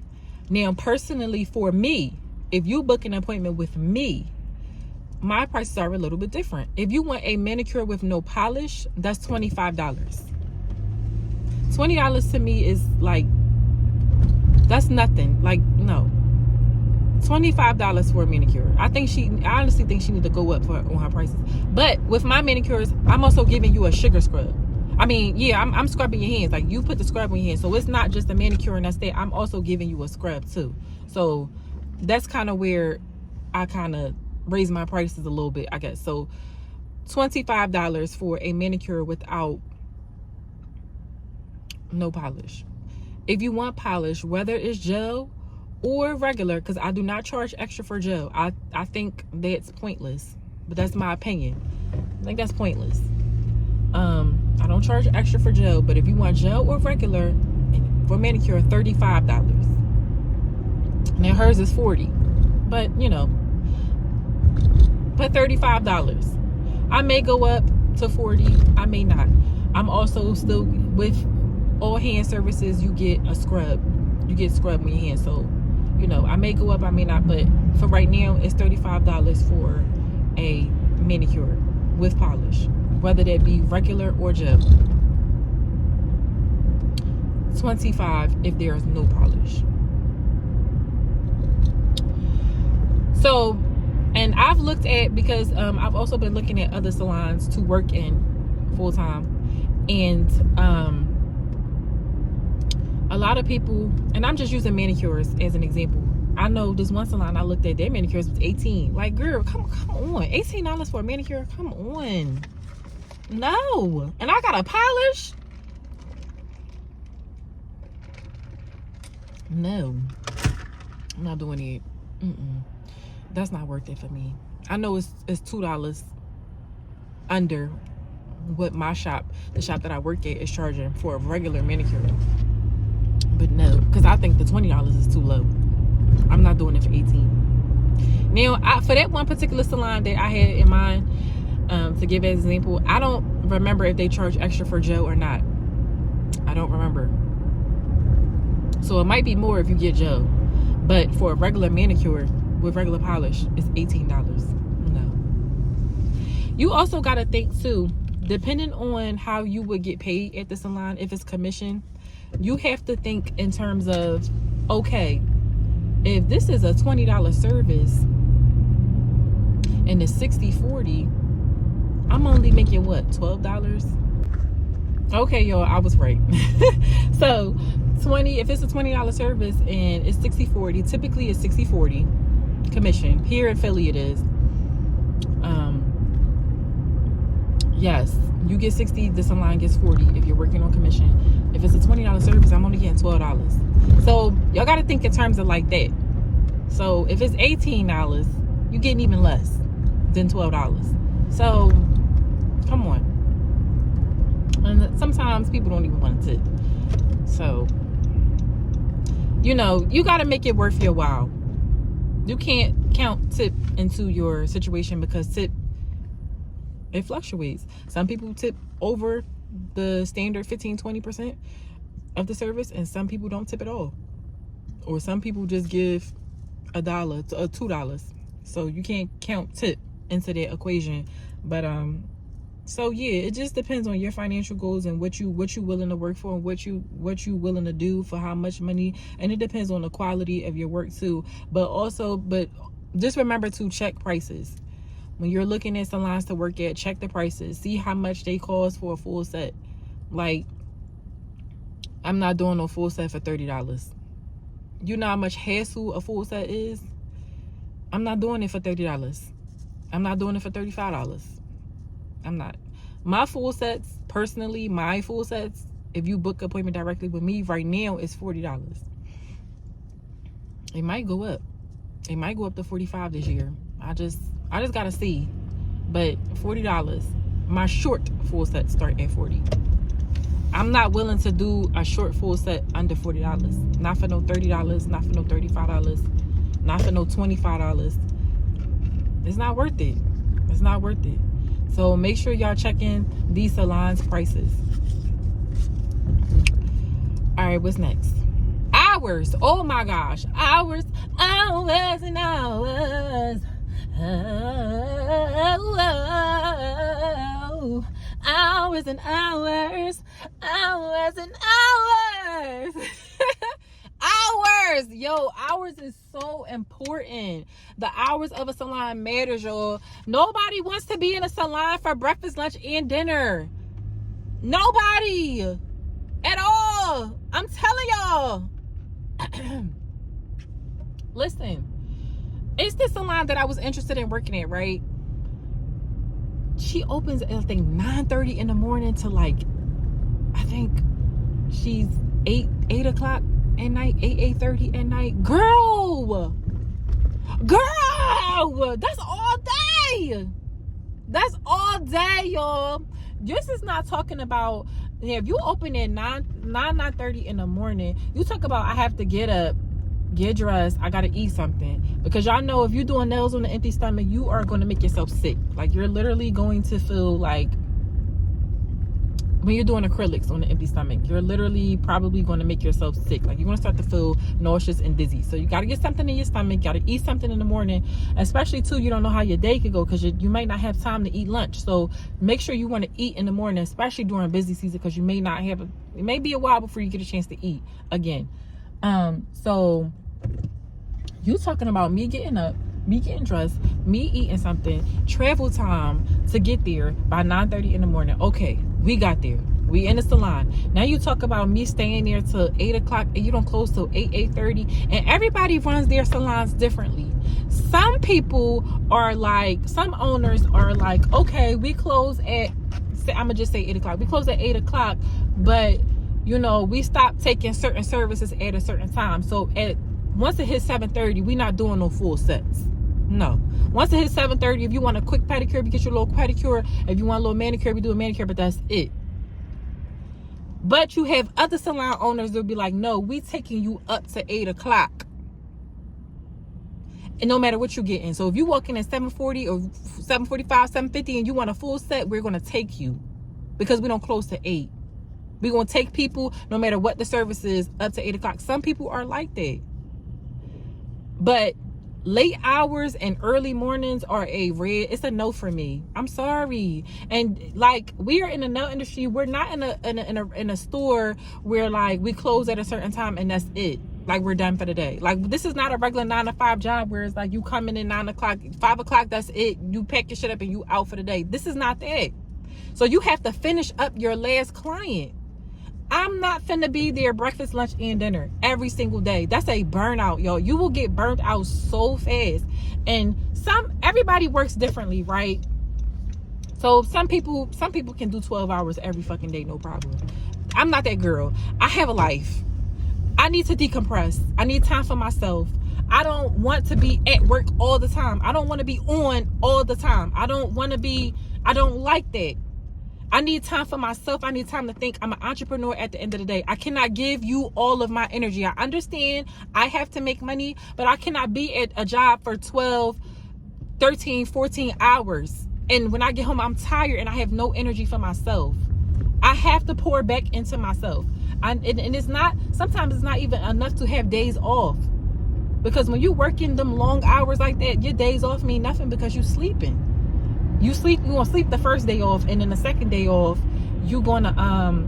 [SPEAKER 1] Now, personally, for me, if you book an appointment with me, my prices are a little bit different. If you want a manicure with no polish, that's $25. $20 to me is like, that's nothing. Like, no. $25 for a manicure. I honestly think she need to go up on her prices. But with my manicures, I'm also giving you a sugar scrub. I mean, yeah, I'm scrubbing your hands. Like, you put the scrub on your hands. So it's not just a manicure and that's it. I'm also giving you a scrub too. So that's kind of where I kind of raise my prices a little bit, I guess. So $25 for a manicure without no polish. If you want polish, whether it's gel or regular, because I do not charge extra for gel. I think that's pointless, but that's my opinion. I think that's pointless. I don't charge extra for gel, but if you want gel or regular for manicure, $35. Now hers is $40, but you know, but $35. I may go up to $40, I may not. I'm also still with all hand services. You get a scrub. You get scrub on your hands. So, you know, I may go up, I may not, but for right now, it's $35 for a manicure with polish, whether that be regular or gel. $25 if there is no polish. So, and I've looked at, because I've also been looking at other salons to work in full time, and a lot of people, and I'm just using manicures as an example. I know this one salon I looked at, their manicures was $18. Like, girl, come on, $18 for a manicure? Come on. No. And I got a polish? No. I'm not doing it. That's not worth it for me. I know it's $2 under what my shop, the shop that I work at, is charging for a regular manicure. But no, because I think the $20 is too low. I'm not doing it for $18. Now, for that one particular salon that I had in mind, to give as an example, I don't remember if they charge extra for gel or not. I don't remember. So it might be more if you get gel. But for a regular manicure with regular polish, it's $18. No. You also got to think too, depending on how you would get paid at the salon, if it's commission, you have to think in terms of, okay, if this is a $20 service and it's 60/40, I'm only making what, $12? Okay, y'all, I was right. So if it's a $20 service and it's 60/40, typically it's 60/40 commission. Here in Philly it is. Yes, you get 60, the salon gets 40 if you're working on commission. If it's a $20 service, I'm only getting $12. So y'all got to think in terms of like that. So if it's $18, you're getting even less than $12. So come on. And sometimes people don't even want to tip. So, you know, you got to make it worth your while. You can't count tip into your situation, because tip, it fluctuates. Some people tip over the standard 15-20% of the service, and some people don't tip at all, or some people just give $1 or $2. So you can't count tip into that equation. But so yeah, it just depends on your financial goals and what you willing to work for, and what you willing to do for how much money, and it depends on the quality of your work too. But just remember to check prices. When you're looking at salons to work at, check the prices. See how much they cost for a full set. Like, I'm not doing no full set for $30. You know how much hassle a full set is? I'm not doing it for $30. I'm not doing it for $35. I'm not. My full sets, personally, if you book an appointment directly with me right now, is $40. It might go up. It might go up to $45 this year. I just gotta see. But $40. My short full sets start at $40. I'm not willing to do a short full set under $40. Not for no $30, not for no $35, not for no $25. It's not worth it. It's not worth it. So make sure y'all check in these salons' prices. All right, what's next? Hours. Oh my gosh. Hours and hours. Oh, hours and hours, hours and hours. Hours, yo, hours is so important. The hours of a salon matters, y'all. Nobody wants to be in a salon for breakfast, lunch, and dinner. Nobody at all. I'm telling y'all. Listen, it's the salon that I was interested in working at, right? She opens at, I think, 9:30 in the morning to like, I think she's 8 o'clock at night, 8:30 at night. Girl, that's all day. That's all day, y'all. This is not talking about, yeah, if you open at 9:30 in the morning, you talk about I have to get up, get dressed, I gotta eat something. Because y'all know if you're doing nails on an empty stomach, you are going to make yourself sick. Like, you're literally going to feel like, when you're doing acrylics on an empty stomach, you're literally probably going to make yourself sick. Like, you're going to start to feel nauseous and dizzy. So you got to get something in your stomach, got to eat something in the morning. Especially too, you don't know how your day could go, because you might not have time to eat lunch. So make sure you want to eat in the morning, especially during busy season, because you may not have it may be a while before you get a chance to eat again. So you talking about me getting up, me getting dressed, me eating something, travel time to get there by 9:30 in the morning. Okay, we got there. We in the salon. Now you talk about me staying there till 8 o'clock and you don't close till 8:30. And everybody runs their salons differently. Some people are like, some owners are like, okay, we close at, I'm gonna just say 8 o'clock. We close at 8 o'clock, but you know, we stop taking certain services at a certain time. So once it hits 7:30, we're not doing no full sets. No. Once it hits 7:30, if you want a quick pedicure, you get your little pedicure. If you want a little manicure, we do a manicure, but that's it. But you have other salon owners that'll be like, no, we taking you up to 8 o'clock. And no matter what you're getting. So if you walk in at 7:40 or 7:45, 7:50, and you want a full set, we're going to take you. Because we don't close to 8. We're going to take people, no matter what the service is, up to 8 o'clock. Some people are like that. But late hours and early mornings are it's a no for me. I'm sorry. And like, we are in the nail industry. We're not in a store where like we close at a certain time and that's it. Like, we're done for the day. Like, this is not a regular 9-to-5 job where it's like you come in at 9 o'clock, 5 o'clock, that's it. You pack your shit up and you out for the day. This is not that. So you have to finish up your last client. I'm not finna be there breakfast, lunch, and dinner every single day. That's a burnout, y'all. You will get burnt out so fast. And everybody works differently, right? So some people can do 12 hours every fucking day, no problem. I'm not that girl. I have a life. I need to decompress. I need time for myself. I don't want to be at work all the time. I don't want to be on all the time. I don't like that. I need time for myself. I need time to think. I'm an entrepreneur at the end of the day. I cannot give you all of my energy. I understand I have to make money, but I cannot be at a job for 12, 13, 14 hours. And when I get home, I'm tired and I have no energy for myself. I have to pour back into myself. And it's not, sometimes it's not even enough to have days off. Because when you working them long hours like that, your days off mean nothing because you sleeping. You gonna sleep the first day off, and then the second day off, you gonna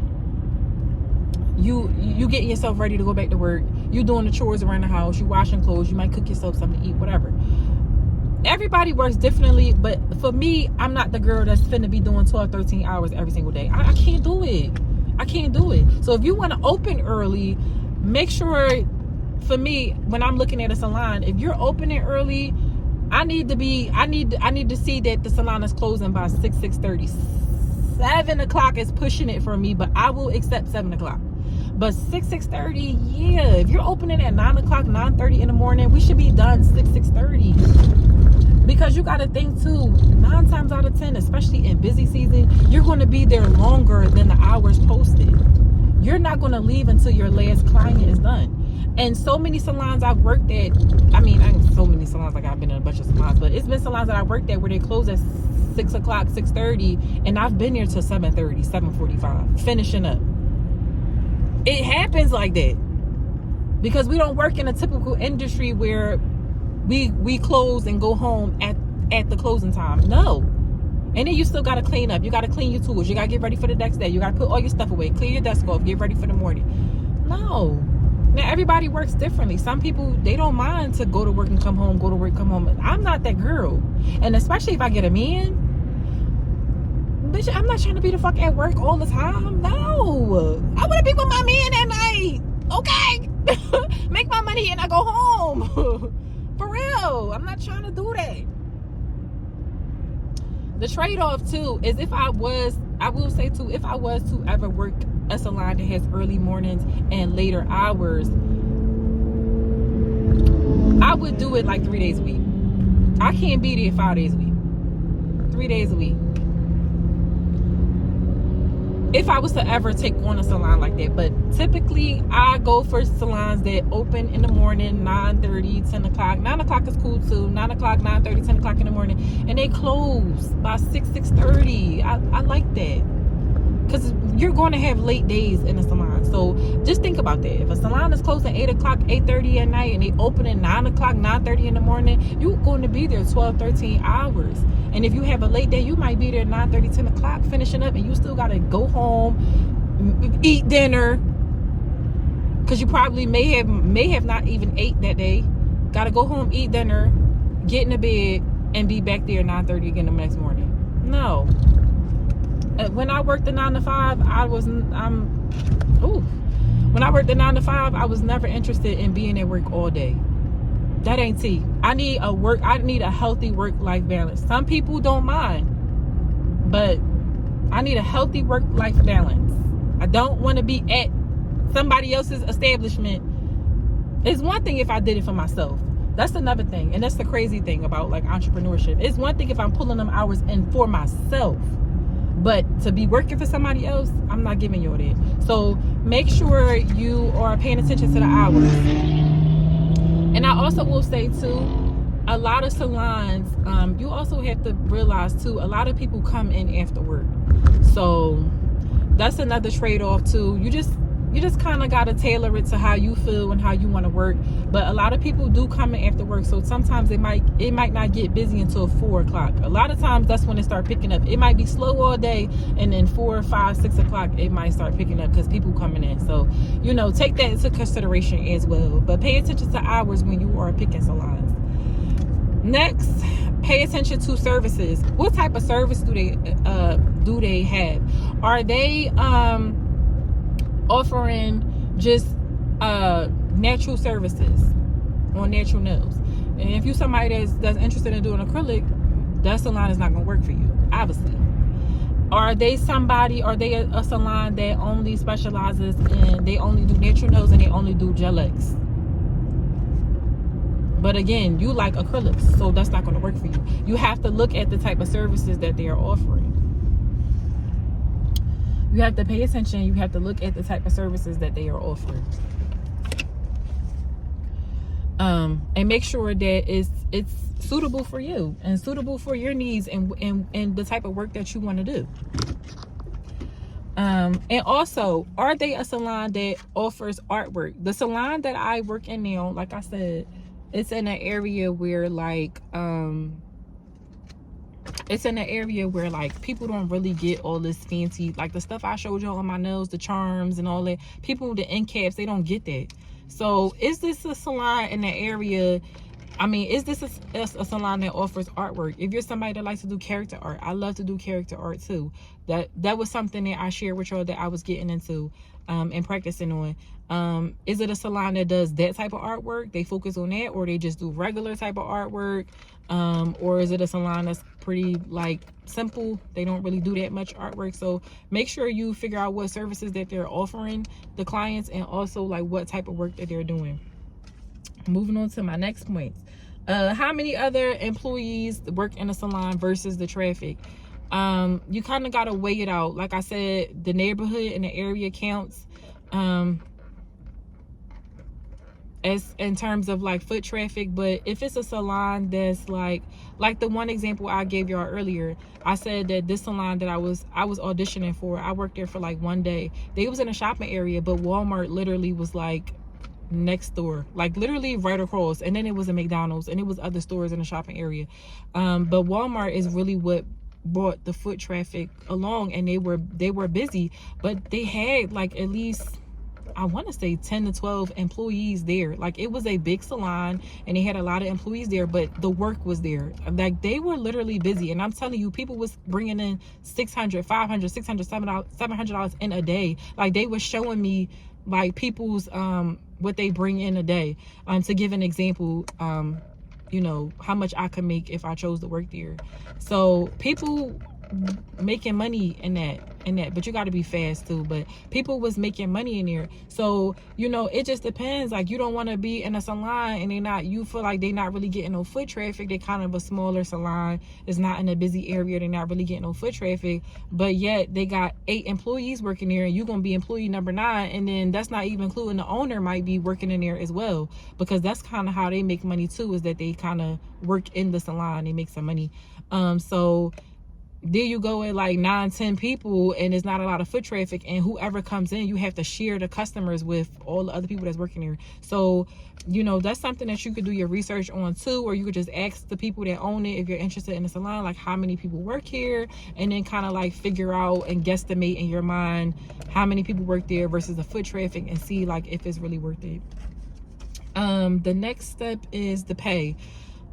[SPEAKER 1] you getting yourself ready to go back to work. You doing the chores around the house, you washing clothes, you might cook yourself something to eat, whatever. Everybody works differently, but for me, I'm not the girl that's finna be doing 12, 13 hours every single day. I can't do it. I can't do it. So if you want to open early, make sure, for me, when I'm looking at a salon, if you're opening early, I need to see that the salon is closing by 6:30. 7 o'clock is pushing it for me, but I will accept 7 o'clock. But 6:30, yeah. If you're opening at 9 o'clock, 9:30 in the morning, we should be done 6:30. Because you got to think too, 9 times out of 10, especially in busy season, you're going to be there longer than the hours posted. You're not going to leave until your last client is done. And so many salons I've worked at, I ain't so many salons, like I've been in a bunch of salons, but it's been salons that I worked at where they close at 6 o'clock, 6:30, and I've been here till 7:30, 7:45, finishing up. It happens like that because we don't work in a typical industry where we close and go home at the closing time. No. And then you still got to clean up. You got to clean your tools. You got to get ready for the next day. You got to put all your stuff away. Clear your desk off. Get ready for the morning. No. Now, everybody works differently. Some people, they don't mind to go to work and come home, go to work, come home. I'm not that girl. And especially if I get a man, bitch, I'm not trying to be the fuck at work all the time. No. I want to be with my man at night. Okay? Make my money and I go home. For real. I'm not trying to do that. The trade-off too is I will say too, if I was to ever work a salon that has early mornings and later hours, I would do it like 3 days a week. I can't be there 5 days a week. 3 days a week. If I was to ever take on a salon like that. But typically I go for salons that open in the morning, 9:30, 10 o'clock. 9 o'clock is cool too. 9 o'clock, 9:30, 10 o'clock in the morning. And they close by 6:30. I like that. Because you're going to have late days in a salon. So just think about that. If a salon is closing 8 o'clock, 8:30 at night, and they open at 9 o'clock, 9:30 in the morning, you're going to be there 12, 13 hours. And if you have a late day, you might be there 9:30, 10 o'clock finishing up, and you still got to go home, eat dinner. Because you probably may have not even ate that day. Got to go home, eat dinner, get in the bed, and be back there 9:30 again the next morning. No. When I worked the 9 to 5, when I worked the 9 to 5, I was never interested in being at work all day. That ain't tea. I need a healthy work-life balance. Some people don't mind, but I need a healthy work-life balance. I don't want to be at somebody else's establishment. It's one thing if I did it for myself. That's another thing. And that's the crazy thing about like entrepreneurship. It's one thing if I'm pulling them hours in for myself. But to be working for somebody else, I'm not giving you that. So make sure you are paying attention to the hours. And I also will say too, a lot of salons, you also have to realize too, a lot of people come in after work. So that's another trade-off too. You just kind of got to tailor it to how you feel and how you want to work. But a lot of people do come in after work, so sometimes it might not get busy until 4 o'clock. A lot of times that's when it start picking up. It might be slow all day, and then 4, 5, 6 o'clock it might start picking up because people coming in. So take that into consideration as well. But pay attention to hours when you are picking salons. Next, pay attention to services. What type of service do they have? Are they offering just natural services on natural nails? And if you're somebody that's interested in doing acrylic, that salon is not going to work for you, obviously. Are they a salon that only specializes in, they only do natural nails and they only do gel-X? But again, you like acrylics, so that's not going to work for you. You have to look at the type of services that they are offering. You have to pay attention. You have to look at the type of services that they are offering. And make sure that it's suitable for you and suitable for your needs and the type of work that you want to do. And also, are they a salon that offers artwork? The salon that I work in now, like I said, it's in an area where people don't really get all this fancy, like the stuff I showed you on my nails, the charms and all that. People, the end caps, they don't get that. So is this a salon in the area? I mean, is this a salon that offers artwork? If you're somebody that likes to do character art, I love to do character art too. That was something that I shared with y'all that I was getting into and practicing on. Is it a salon that does that type of artwork? They focus on that, or they just do regular type of artwork? Or is it a salon that's pretty like simple? They don't really do that much artwork. So make sure you figure out what services that they're offering the clients, and also like what type of work that they're doing. Moving on to my next point. How many other employees work in a salon versus the traffic? You kind of got to weigh it out. Like I said, the neighborhood and the area counts as in terms of like foot traffic. But if it's a salon that's like the one example I gave y'all earlier, I said that this salon that I was auditioning for, I worked there for like one day. They was in a shopping area, but Walmart literally was like next door, like literally right across, and then it was a McDonald's, and it was other stores in the shopping area. But Walmart is really what brought the foot traffic along, and they were busy, but they had like at least, I want to say 10 to 12 employees there. Like it was a big salon and they had a lot of employees there, but the work was there. Like they were literally busy. And I'm telling you, people was bringing in $600, $500, $600, $700 in a day. Like they were showing me like people's, what they bring in a day. To give an example, you know, how much I could make if I chose to work there. So people making money in that, but you got to be fast too. But people was making money in there. So, you know, it just depends. Like you don't want to be in a salon and you feel like they not really getting no foot traffic. They kind of a smaller salon. It's not in a busy area. They're not really getting no foot traffic, but yet they got 8 employees working there, and you're going to be employee number 9. And then that's not even including the owner might be working in there as well, because that's kind of how they make money too, is that they kind of work in the salon. They make some money. So there you go at like 9-10 people, and it's not a lot of foot traffic, and whoever comes in, you have to share the customers with all the other people that's working there. So, you know, that's something that you could do your research on too, or you could just ask the people that own it, if you're interested in the salon, like how many people work here, and then kind of like figure out and guesstimate in your mind how many people work there versus the foot traffic, and see like if it's really worth it. The next step is the pay.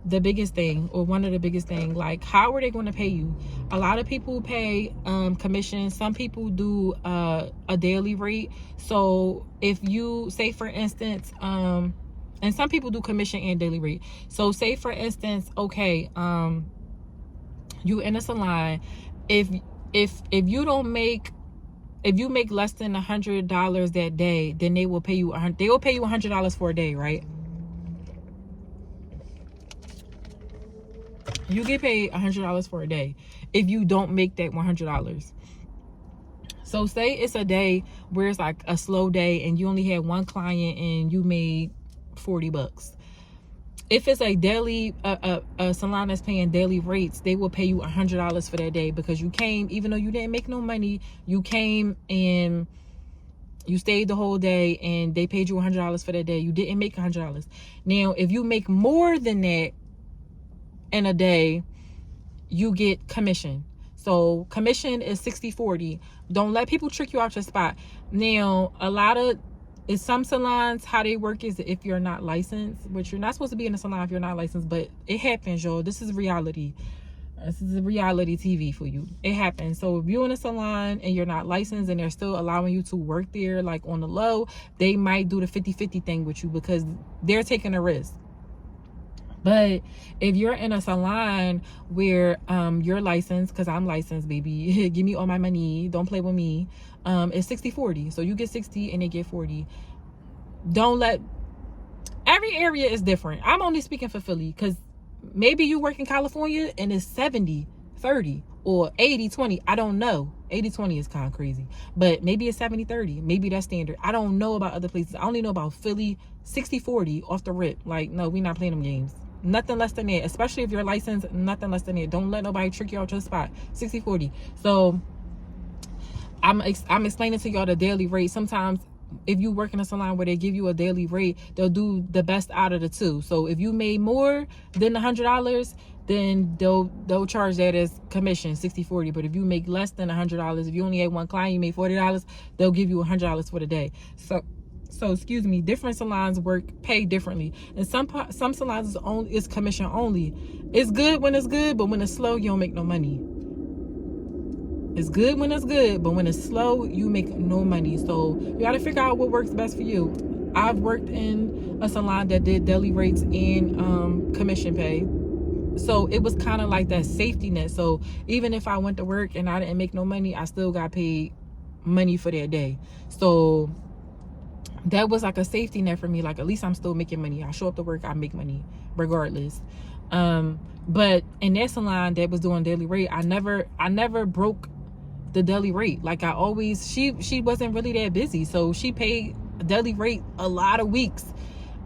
[SPEAKER 1] The biggest thing, or one of the biggest things, like how are they going to pay you? A lot of people pay commission. Some people do a daily rate. So if you say, for instance, and some people do commission and daily rate. So say for instance, okay, you in a salon, if you don't make, if you make less than $100 that day, then they will pay you $100 for a day, right? You get paid $100 for a day if you don't make that $100. So say it's a day where it's like a slow day and you only had one client and you made $40. If it's a daily, a salon that's paying daily rates, they will pay you $100 for that day, because you came, even though you didn't make no money, you came and you stayed the whole day and they paid you $100 for that day. You didn't make $100. Now, if you make more than that in a day, you get commission. So commission is 60-40. Don't let people trick you out your spot. Now, some salons, how they work is if you're not licensed, which you're not supposed to be in a salon if you're not licensed, but it happens, y'all. This is reality. This is a reality TV for you. It happens. So if you're in a salon and you're not licensed and they're still allowing you to work there, like on the low, they might do the 50-50 thing with you, because they're taking a risk. But if you're in a salon where you're licensed, because I'm licensed, baby, give me all my money, don't play with me, it's 60-40. So you get 60 and they get 40. Every area is different. I'm only speaking for Philly, because maybe you work in California and it's 70-30 or 80-20. I don't know. 80-20 is kind of crazy, but maybe it's 70-30. Maybe that's standard. I don't know about other places. I only know about Philly. 60-40 off the rip. Like, no, we're not playing them games. Nothing less than that, especially if you're licensed. Nothing less than that. Don't let nobody trick you out your spot. 60-40. So I'm explaining to y'all the daily rate. Sometimes if you work in a salon where they give you a daily rate, they'll do the best out of the two. So if you made more than $100, then they'll charge that as commission, 60-40. But if you make less than $100, if you only had one client, you made $40, they'll give you $100 for the day. So excuse me, different salons pay differently, and some salons is commission only. It's good when it's good, but when it's slow, you don't make no money. It's good when it's good, but when it's slow, you make no money. So you got to figure out what works best for you. I've worked in a salon that did daily rates and commission pay. So it was kind of like that safety net. So even if I went to work and I didn't make no money, I still got paid money for that day. So that was like a safety net for me. Like, at least I'm still making money. I show up to work, I make money regardless. But in that salon that was doing daily rate, I never broke the daily rate. Like, I always, she wasn't really that busy, so she paid daily rate a lot of weeks.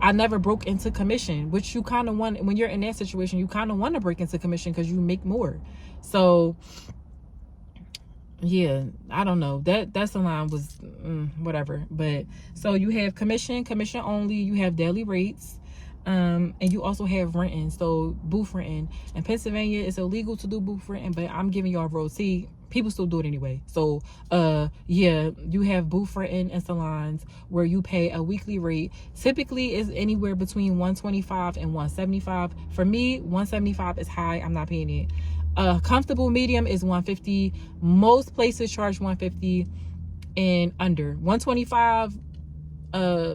[SPEAKER 1] I never broke into commission, which you kind of want when you're in that situation. You kind of want to break into commission because you make more. So yeah, I don't know. That salon was whatever. But so you have commission only. You have daily rates, and you also have renting. So booth renting in Pennsylvania, it's illegal to do booth renting, but I'm giving y'all road. See, people still do it anyway. So yeah, you have booth renting and salons where you pay a weekly rate. Typically is anywhere between $125 and $175. For me, $175 is high. I'm not paying it. Comfortable medium is $150. Most places charge $150 and under. $125.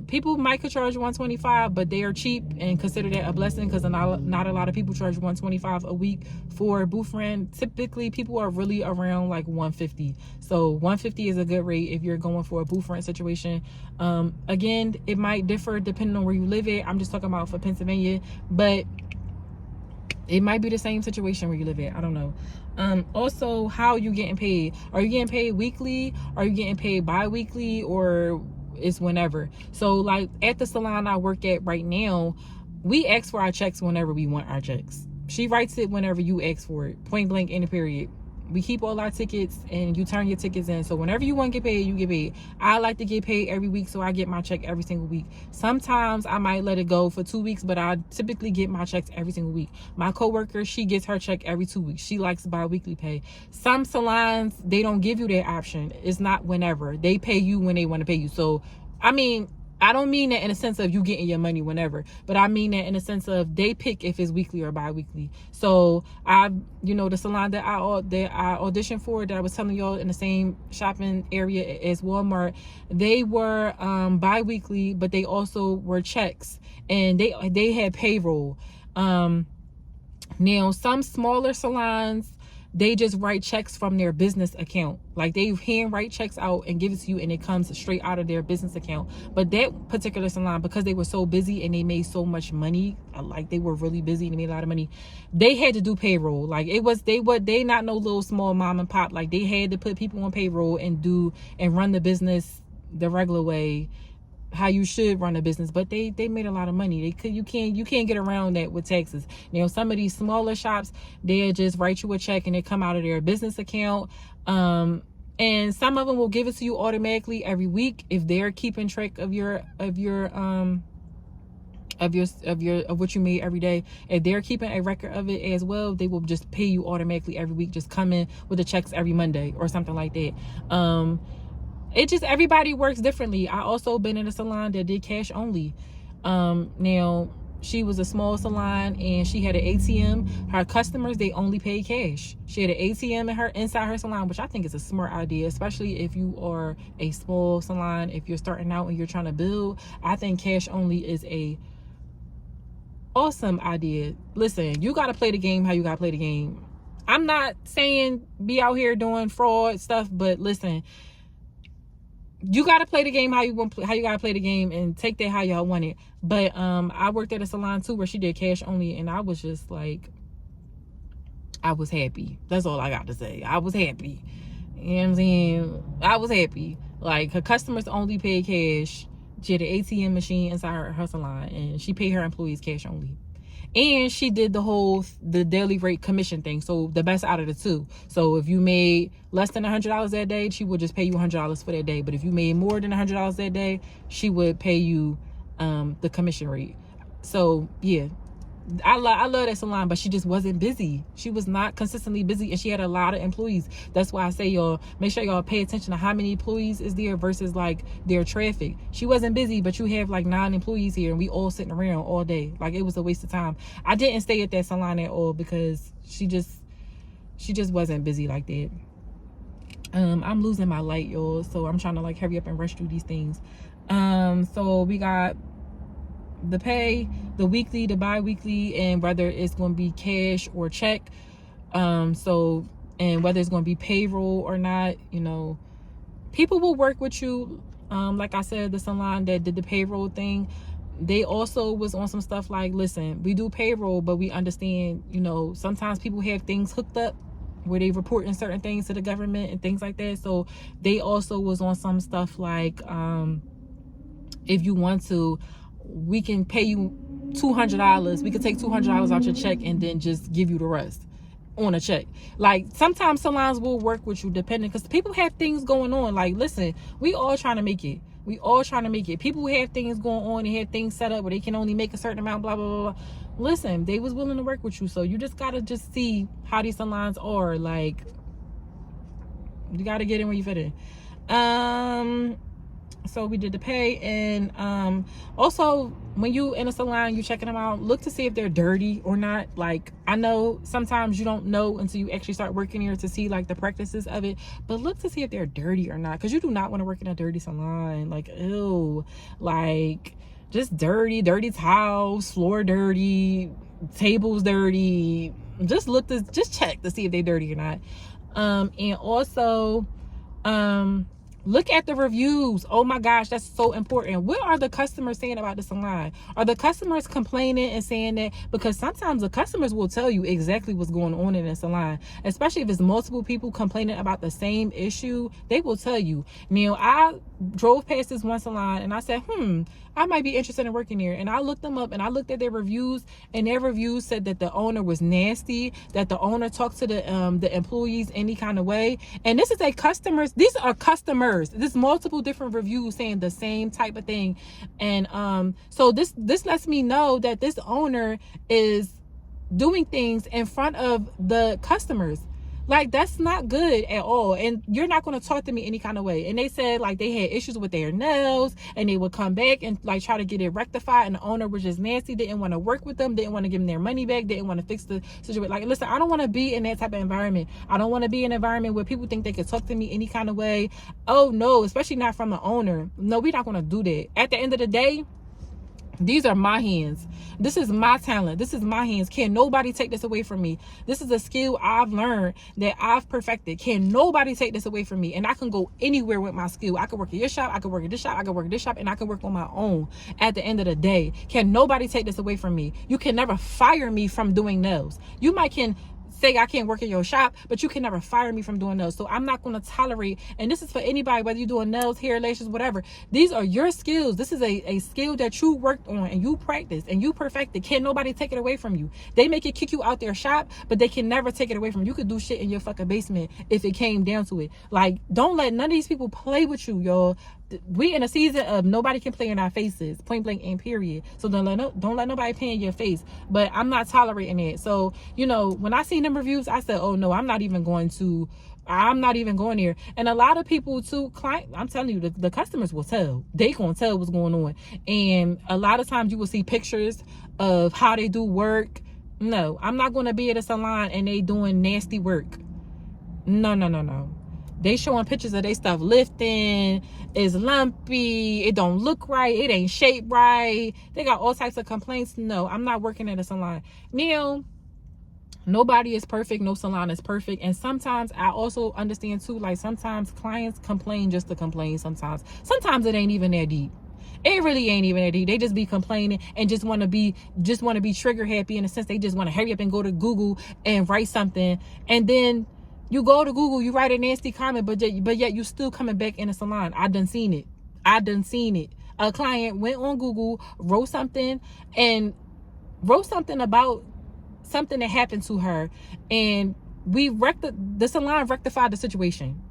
[SPEAKER 1] People might could charge $125, but they are cheap and consider that a blessing because not a lot of people charge $125 a week for booth rent. Typically, people are really around like $150. So $150 is a good rate if you're going for a booth rent situation. Again, it might differ depending on where you live at. I'm just talking about for Pennsylvania, but it might be the same situation where you live at. I don't know. Also, how you getting paid? Are you getting paid weekly? Are you getting paid bi-weekly, or it's whenever? So like at the salon I work at right now, we ask for our checks whenever we want our checks. She writes it whenever you ask for it, point blank, in the period. We keep all our tickets and you turn your tickets in. So whenever you want to get paid, you get paid. I like to get paid every week, so I get my check every single week. Sometimes I might let it go for 2 weeks, but I typically get my checks every single week. My coworker, she gets her check every 2 weeks. She likes bi-weekly pay. Some salons, they don't give you that option. It's not whenever. They pay you when they want to pay you. So, I mean, I don't mean that in a sense of you getting your money whenever, but I mean that in a sense of they pick if it's weekly or bi-weekly. So the salon that I auditioned for, that I was telling y'all, in the same shopping area as Walmart, they were bi-weekly, but they also were checks, and they had payroll. Now some smaller salons, they just write checks from their business account. Like they hand write checks out and give it to you, and it comes straight out of their business account. But that particular salon, because they were so busy and they made so much money, like they were really busy and they made a lot of money, they had to do payroll. Like they not no little small mom and pop. Like they had to put people on payroll and run the business the regular way, how you should run a business. But they made a lot of money. You can't get around that with taxes. Now some of these smaller shops, they'll just write you a check and it come out of their business account, and some of them will give it to you automatically every week if they're keeping track of what you made every day. If they're keeping a record of it as well, they will just pay you automatically every week. Just come in with the checks every Monday or something like that. It just, everybody works differently. I also been in a salon that did cash only. Now she was a small salon and she had an ATM. Her customers, they only pay cash. She had an ATM inside her salon, which I think is a smart idea, especially if you are a small salon. If you're starting out and you're trying to build, I think cash only is a awesome idea. Listen, you got to play the game how you got to play the game. I'm not saying be out here doing fraud stuff, but listen, you got to play the game how you got to play the game, and take that how y'all want it. But I worked at a salon too where she did cash only, and I was just like, I was happy. That's all I got to say. I was happy. You know what I'm saying? I was happy. Like, her customers only paid cash. She had an ATM machine inside her salon, and she paid her employees cash only. And she did the daily rate commission thing. So the best out of the two. So if you made less than $100 that day, she would just pay you $100 for that day. But if you made more than $100 that day, she would pay you the commission rate. So yeah, I love that salon, but she just wasn't busy. She was not consistently busy, and she had a lot of employees. That's why I say, y'all, make sure y'all pay attention to how many employees is there versus like their traffic. She wasn't busy, but you have like 9 employees here, and we all sitting around all day. Like, it was a waste of time. I didn't stay at that salon at all because she just wasn't busy like that. I'm losing my light, y'all, so I'm trying to like hurry up and rush through these things. So we got the pay, the weekly, the bi-weekly, and whether it's going to be cash or check. And whether it's going to be payroll or not, people will work with you. Like I said, the salon that did the payroll thing, they also was on some stuff like, listen, we do payroll, but we understand, sometimes people have things hooked up where they reporting certain things to the government and things like that. So they also was on some stuff like, if you want to, we can pay you $200. We could take $200 out your check and then just give you the rest. on a check. Like, sometimes salons will work with you depending, because people have things going on. Like, listen, we all trying to make it. We all trying to make it. People have things going on. They have things set up where they can only make a certain amount, blah, blah, blah, blah. Listen, they was willing to work with you. So you just got to just see how these salons are. Like, you got to get in where you fit in. So we did the pay, and also when you in a salon, you checking them out, look to see if they're dirty or not. Like, I know sometimes you don't know until you actually start working here to see like the practices of it, but look to see if they're dirty or not, because you do not want to work in a dirty salon. Like, ew, like just dirty towels, floor dirty, tables dirty. Just check to see if they're dirty or not. And also look at the reviews. Oh my gosh, that's so important. What are the customers saying about the salon? Are the customers complaining and saying that? Because sometimes the customers will tell you exactly what's going on in the salon, especially if it's multiple people complaining about the same issue. They will tell you. Now, I drove past this one salon and I said, I might be interested in working here. And I looked them up and I looked at their reviews, and their reviews said that the owner was nasty, that the owner talked to the employees any kind of way. And this is these are customers. There's multiple different reviews saying the same type of thing. And so this lets me know that this owner is doing things in front of the customers. Like, that's not good at all. And you're not going to talk to me any kind of way. And they said like they had issues with their nails, and they would come back and like try to get it rectified, and the owner was just nasty, didn't want to work with them, didn't want to give them their money back, didn't want to fix the situation. Like, listen, I don't want to be in that type of environment. I don't want to be in an environment where people think they can talk to me any kind of way. Oh no, especially not from the owner. No, we're not going to do that. At the end of the day, these are my hands. This is my talent. This is my hands. Can't nobody take this away from me. This is a skill I've learned, that I've perfected. Can't nobody take this away from me. And I can go anywhere with my skill. I can work at your shop. I can work at this shop. I can work at this shop. And I can work on my own at the end of the day. Can't nobody take this away from me. You can never fire me from doing nails. You might can say I can't work in your shop, but you can never fire me from doing nails. So I'm not going to tolerate, and this is for anybody, whether you're doing nails, hair, lashes, whatever. These are your skills. This is a skill that you worked on and you practiced and you perfected. Can't nobody take it away from you. They make it kick you out their shop, but they can never take it away from you. You could do shit in your fucking basement if it came down to it. Like, don't let none of these people play with you, y'all. We in a season of nobody can play in our faces, point blank and period. So don't let nobody play in your face. But I'm not tolerating it. So, you know, when I seen them reviews, I said, oh no, I'm not even going there. And a lot of people too, I'm telling you, the customers will tell. They gonna tell what's going on. And a lot of times you will see pictures of how they do work. No, I'm not gonna be at a salon and they doing nasty work. No. They showing pictures of their stuff lifting, it's lumpy, it don't look right, it ain't shaped right. They got all types of complaints. No, I'm not working at a salon. Now, nobody is perfect, no salon is perfect. And sometimes I also understand too, like sometimes clients complain just to complain. Sometimes it ain't even that deep. It really ain't even that deep. They just be complaining and just want to be trigger happy, in a sense. They just want to hurry up and go to Google and write something, and then you go to Google, you write a nasty comment, but yet you still coming back in a salon. I done seen it. A client went on Google, wrote something about something that happened to her, and the salon rectified the situation.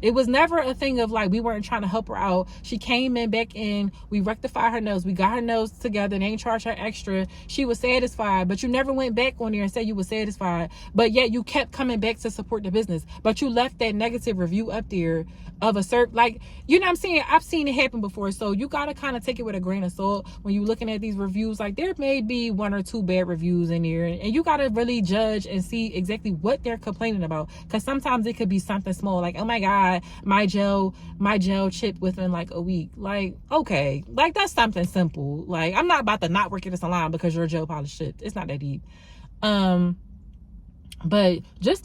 [SPEAKER 1] It was never a thing of like we weren't trying to help her out. She came back in, we rectified her nails, we got her nails together, they ain't charge her extra. She was satisfied, but you never went back on there and said you were satisfied. But yet you kept coming back to support the business. But you left that negative review up there of a certain, like, you know what I'm saying? I've seen it happen before. So you got to kind of take it with a grain of salt when you're looking at these reviews. Like, there may be one or two bad reviews in there, and you got to really judge and see exactly what they're complaining about. Because sometimes it could be something small, like, oh my God, my gel chipped within like a week. Like, okay, like that's something simple. Like, I'm not about to not work at a salon because your gel polish chipped. It's not that deep. But just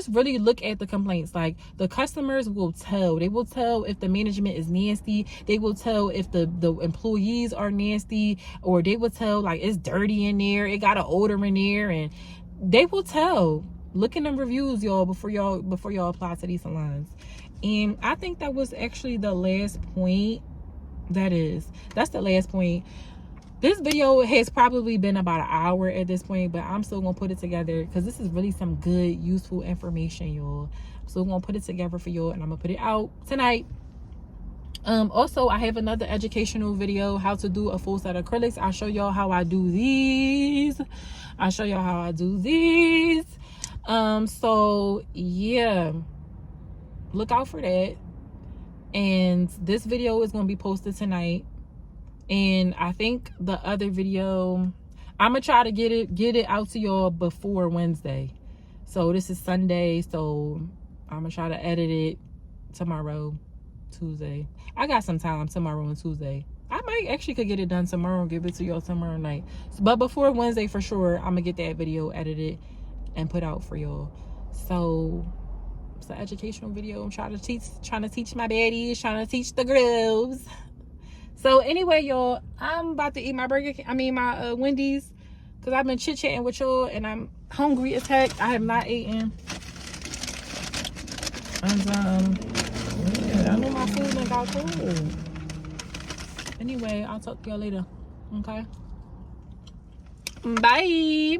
[SPEAKER 1] really look at the complaints. Like, the customers will tell. They will tell if the management is nasty. They will tell if the employees are nasty, or they will tell like it's dirty in there, it got an odor in there, and they will tell. Look in them reviews, y'all, before y'all apply to these salons. And I think that was actually the last point. That's the last point. This video has probably been about an hour at this point, but I'm still gonna put it together because this is really some good, useful information, y'all. So I'm gonna put it together for y'all, and I'm gonna put it out tonight. Also, I have another educational video, how to do a full set of acrylics. I'll show y'all how I do these. So yeah, look out for that. And this video is gonna be posted tonight. And I think the other video, I'm gonna try to get it out to y'all before Wednesday. So this is Sunday, so I'm gonna try to edit it tomorrow, Tuesday. I got some time tomorrow and Tuesday. I might actually could get it done tomorrow and give it to y'all tomorrow night. But before Wednesday for sure, I'm gonna get that video edited and put out for y'all. So it's an educational video. I'm trying to teach my baddies, trying to teach the girls. So anyway, y'all, I'm about to eat my my Wendy's, because I've been chit-chatting with y'all and I'm hungry as heck. I have not eaten. And yeah, I know my food done got cold. Anyway, I'll talk to y'all later. Okay? Bye.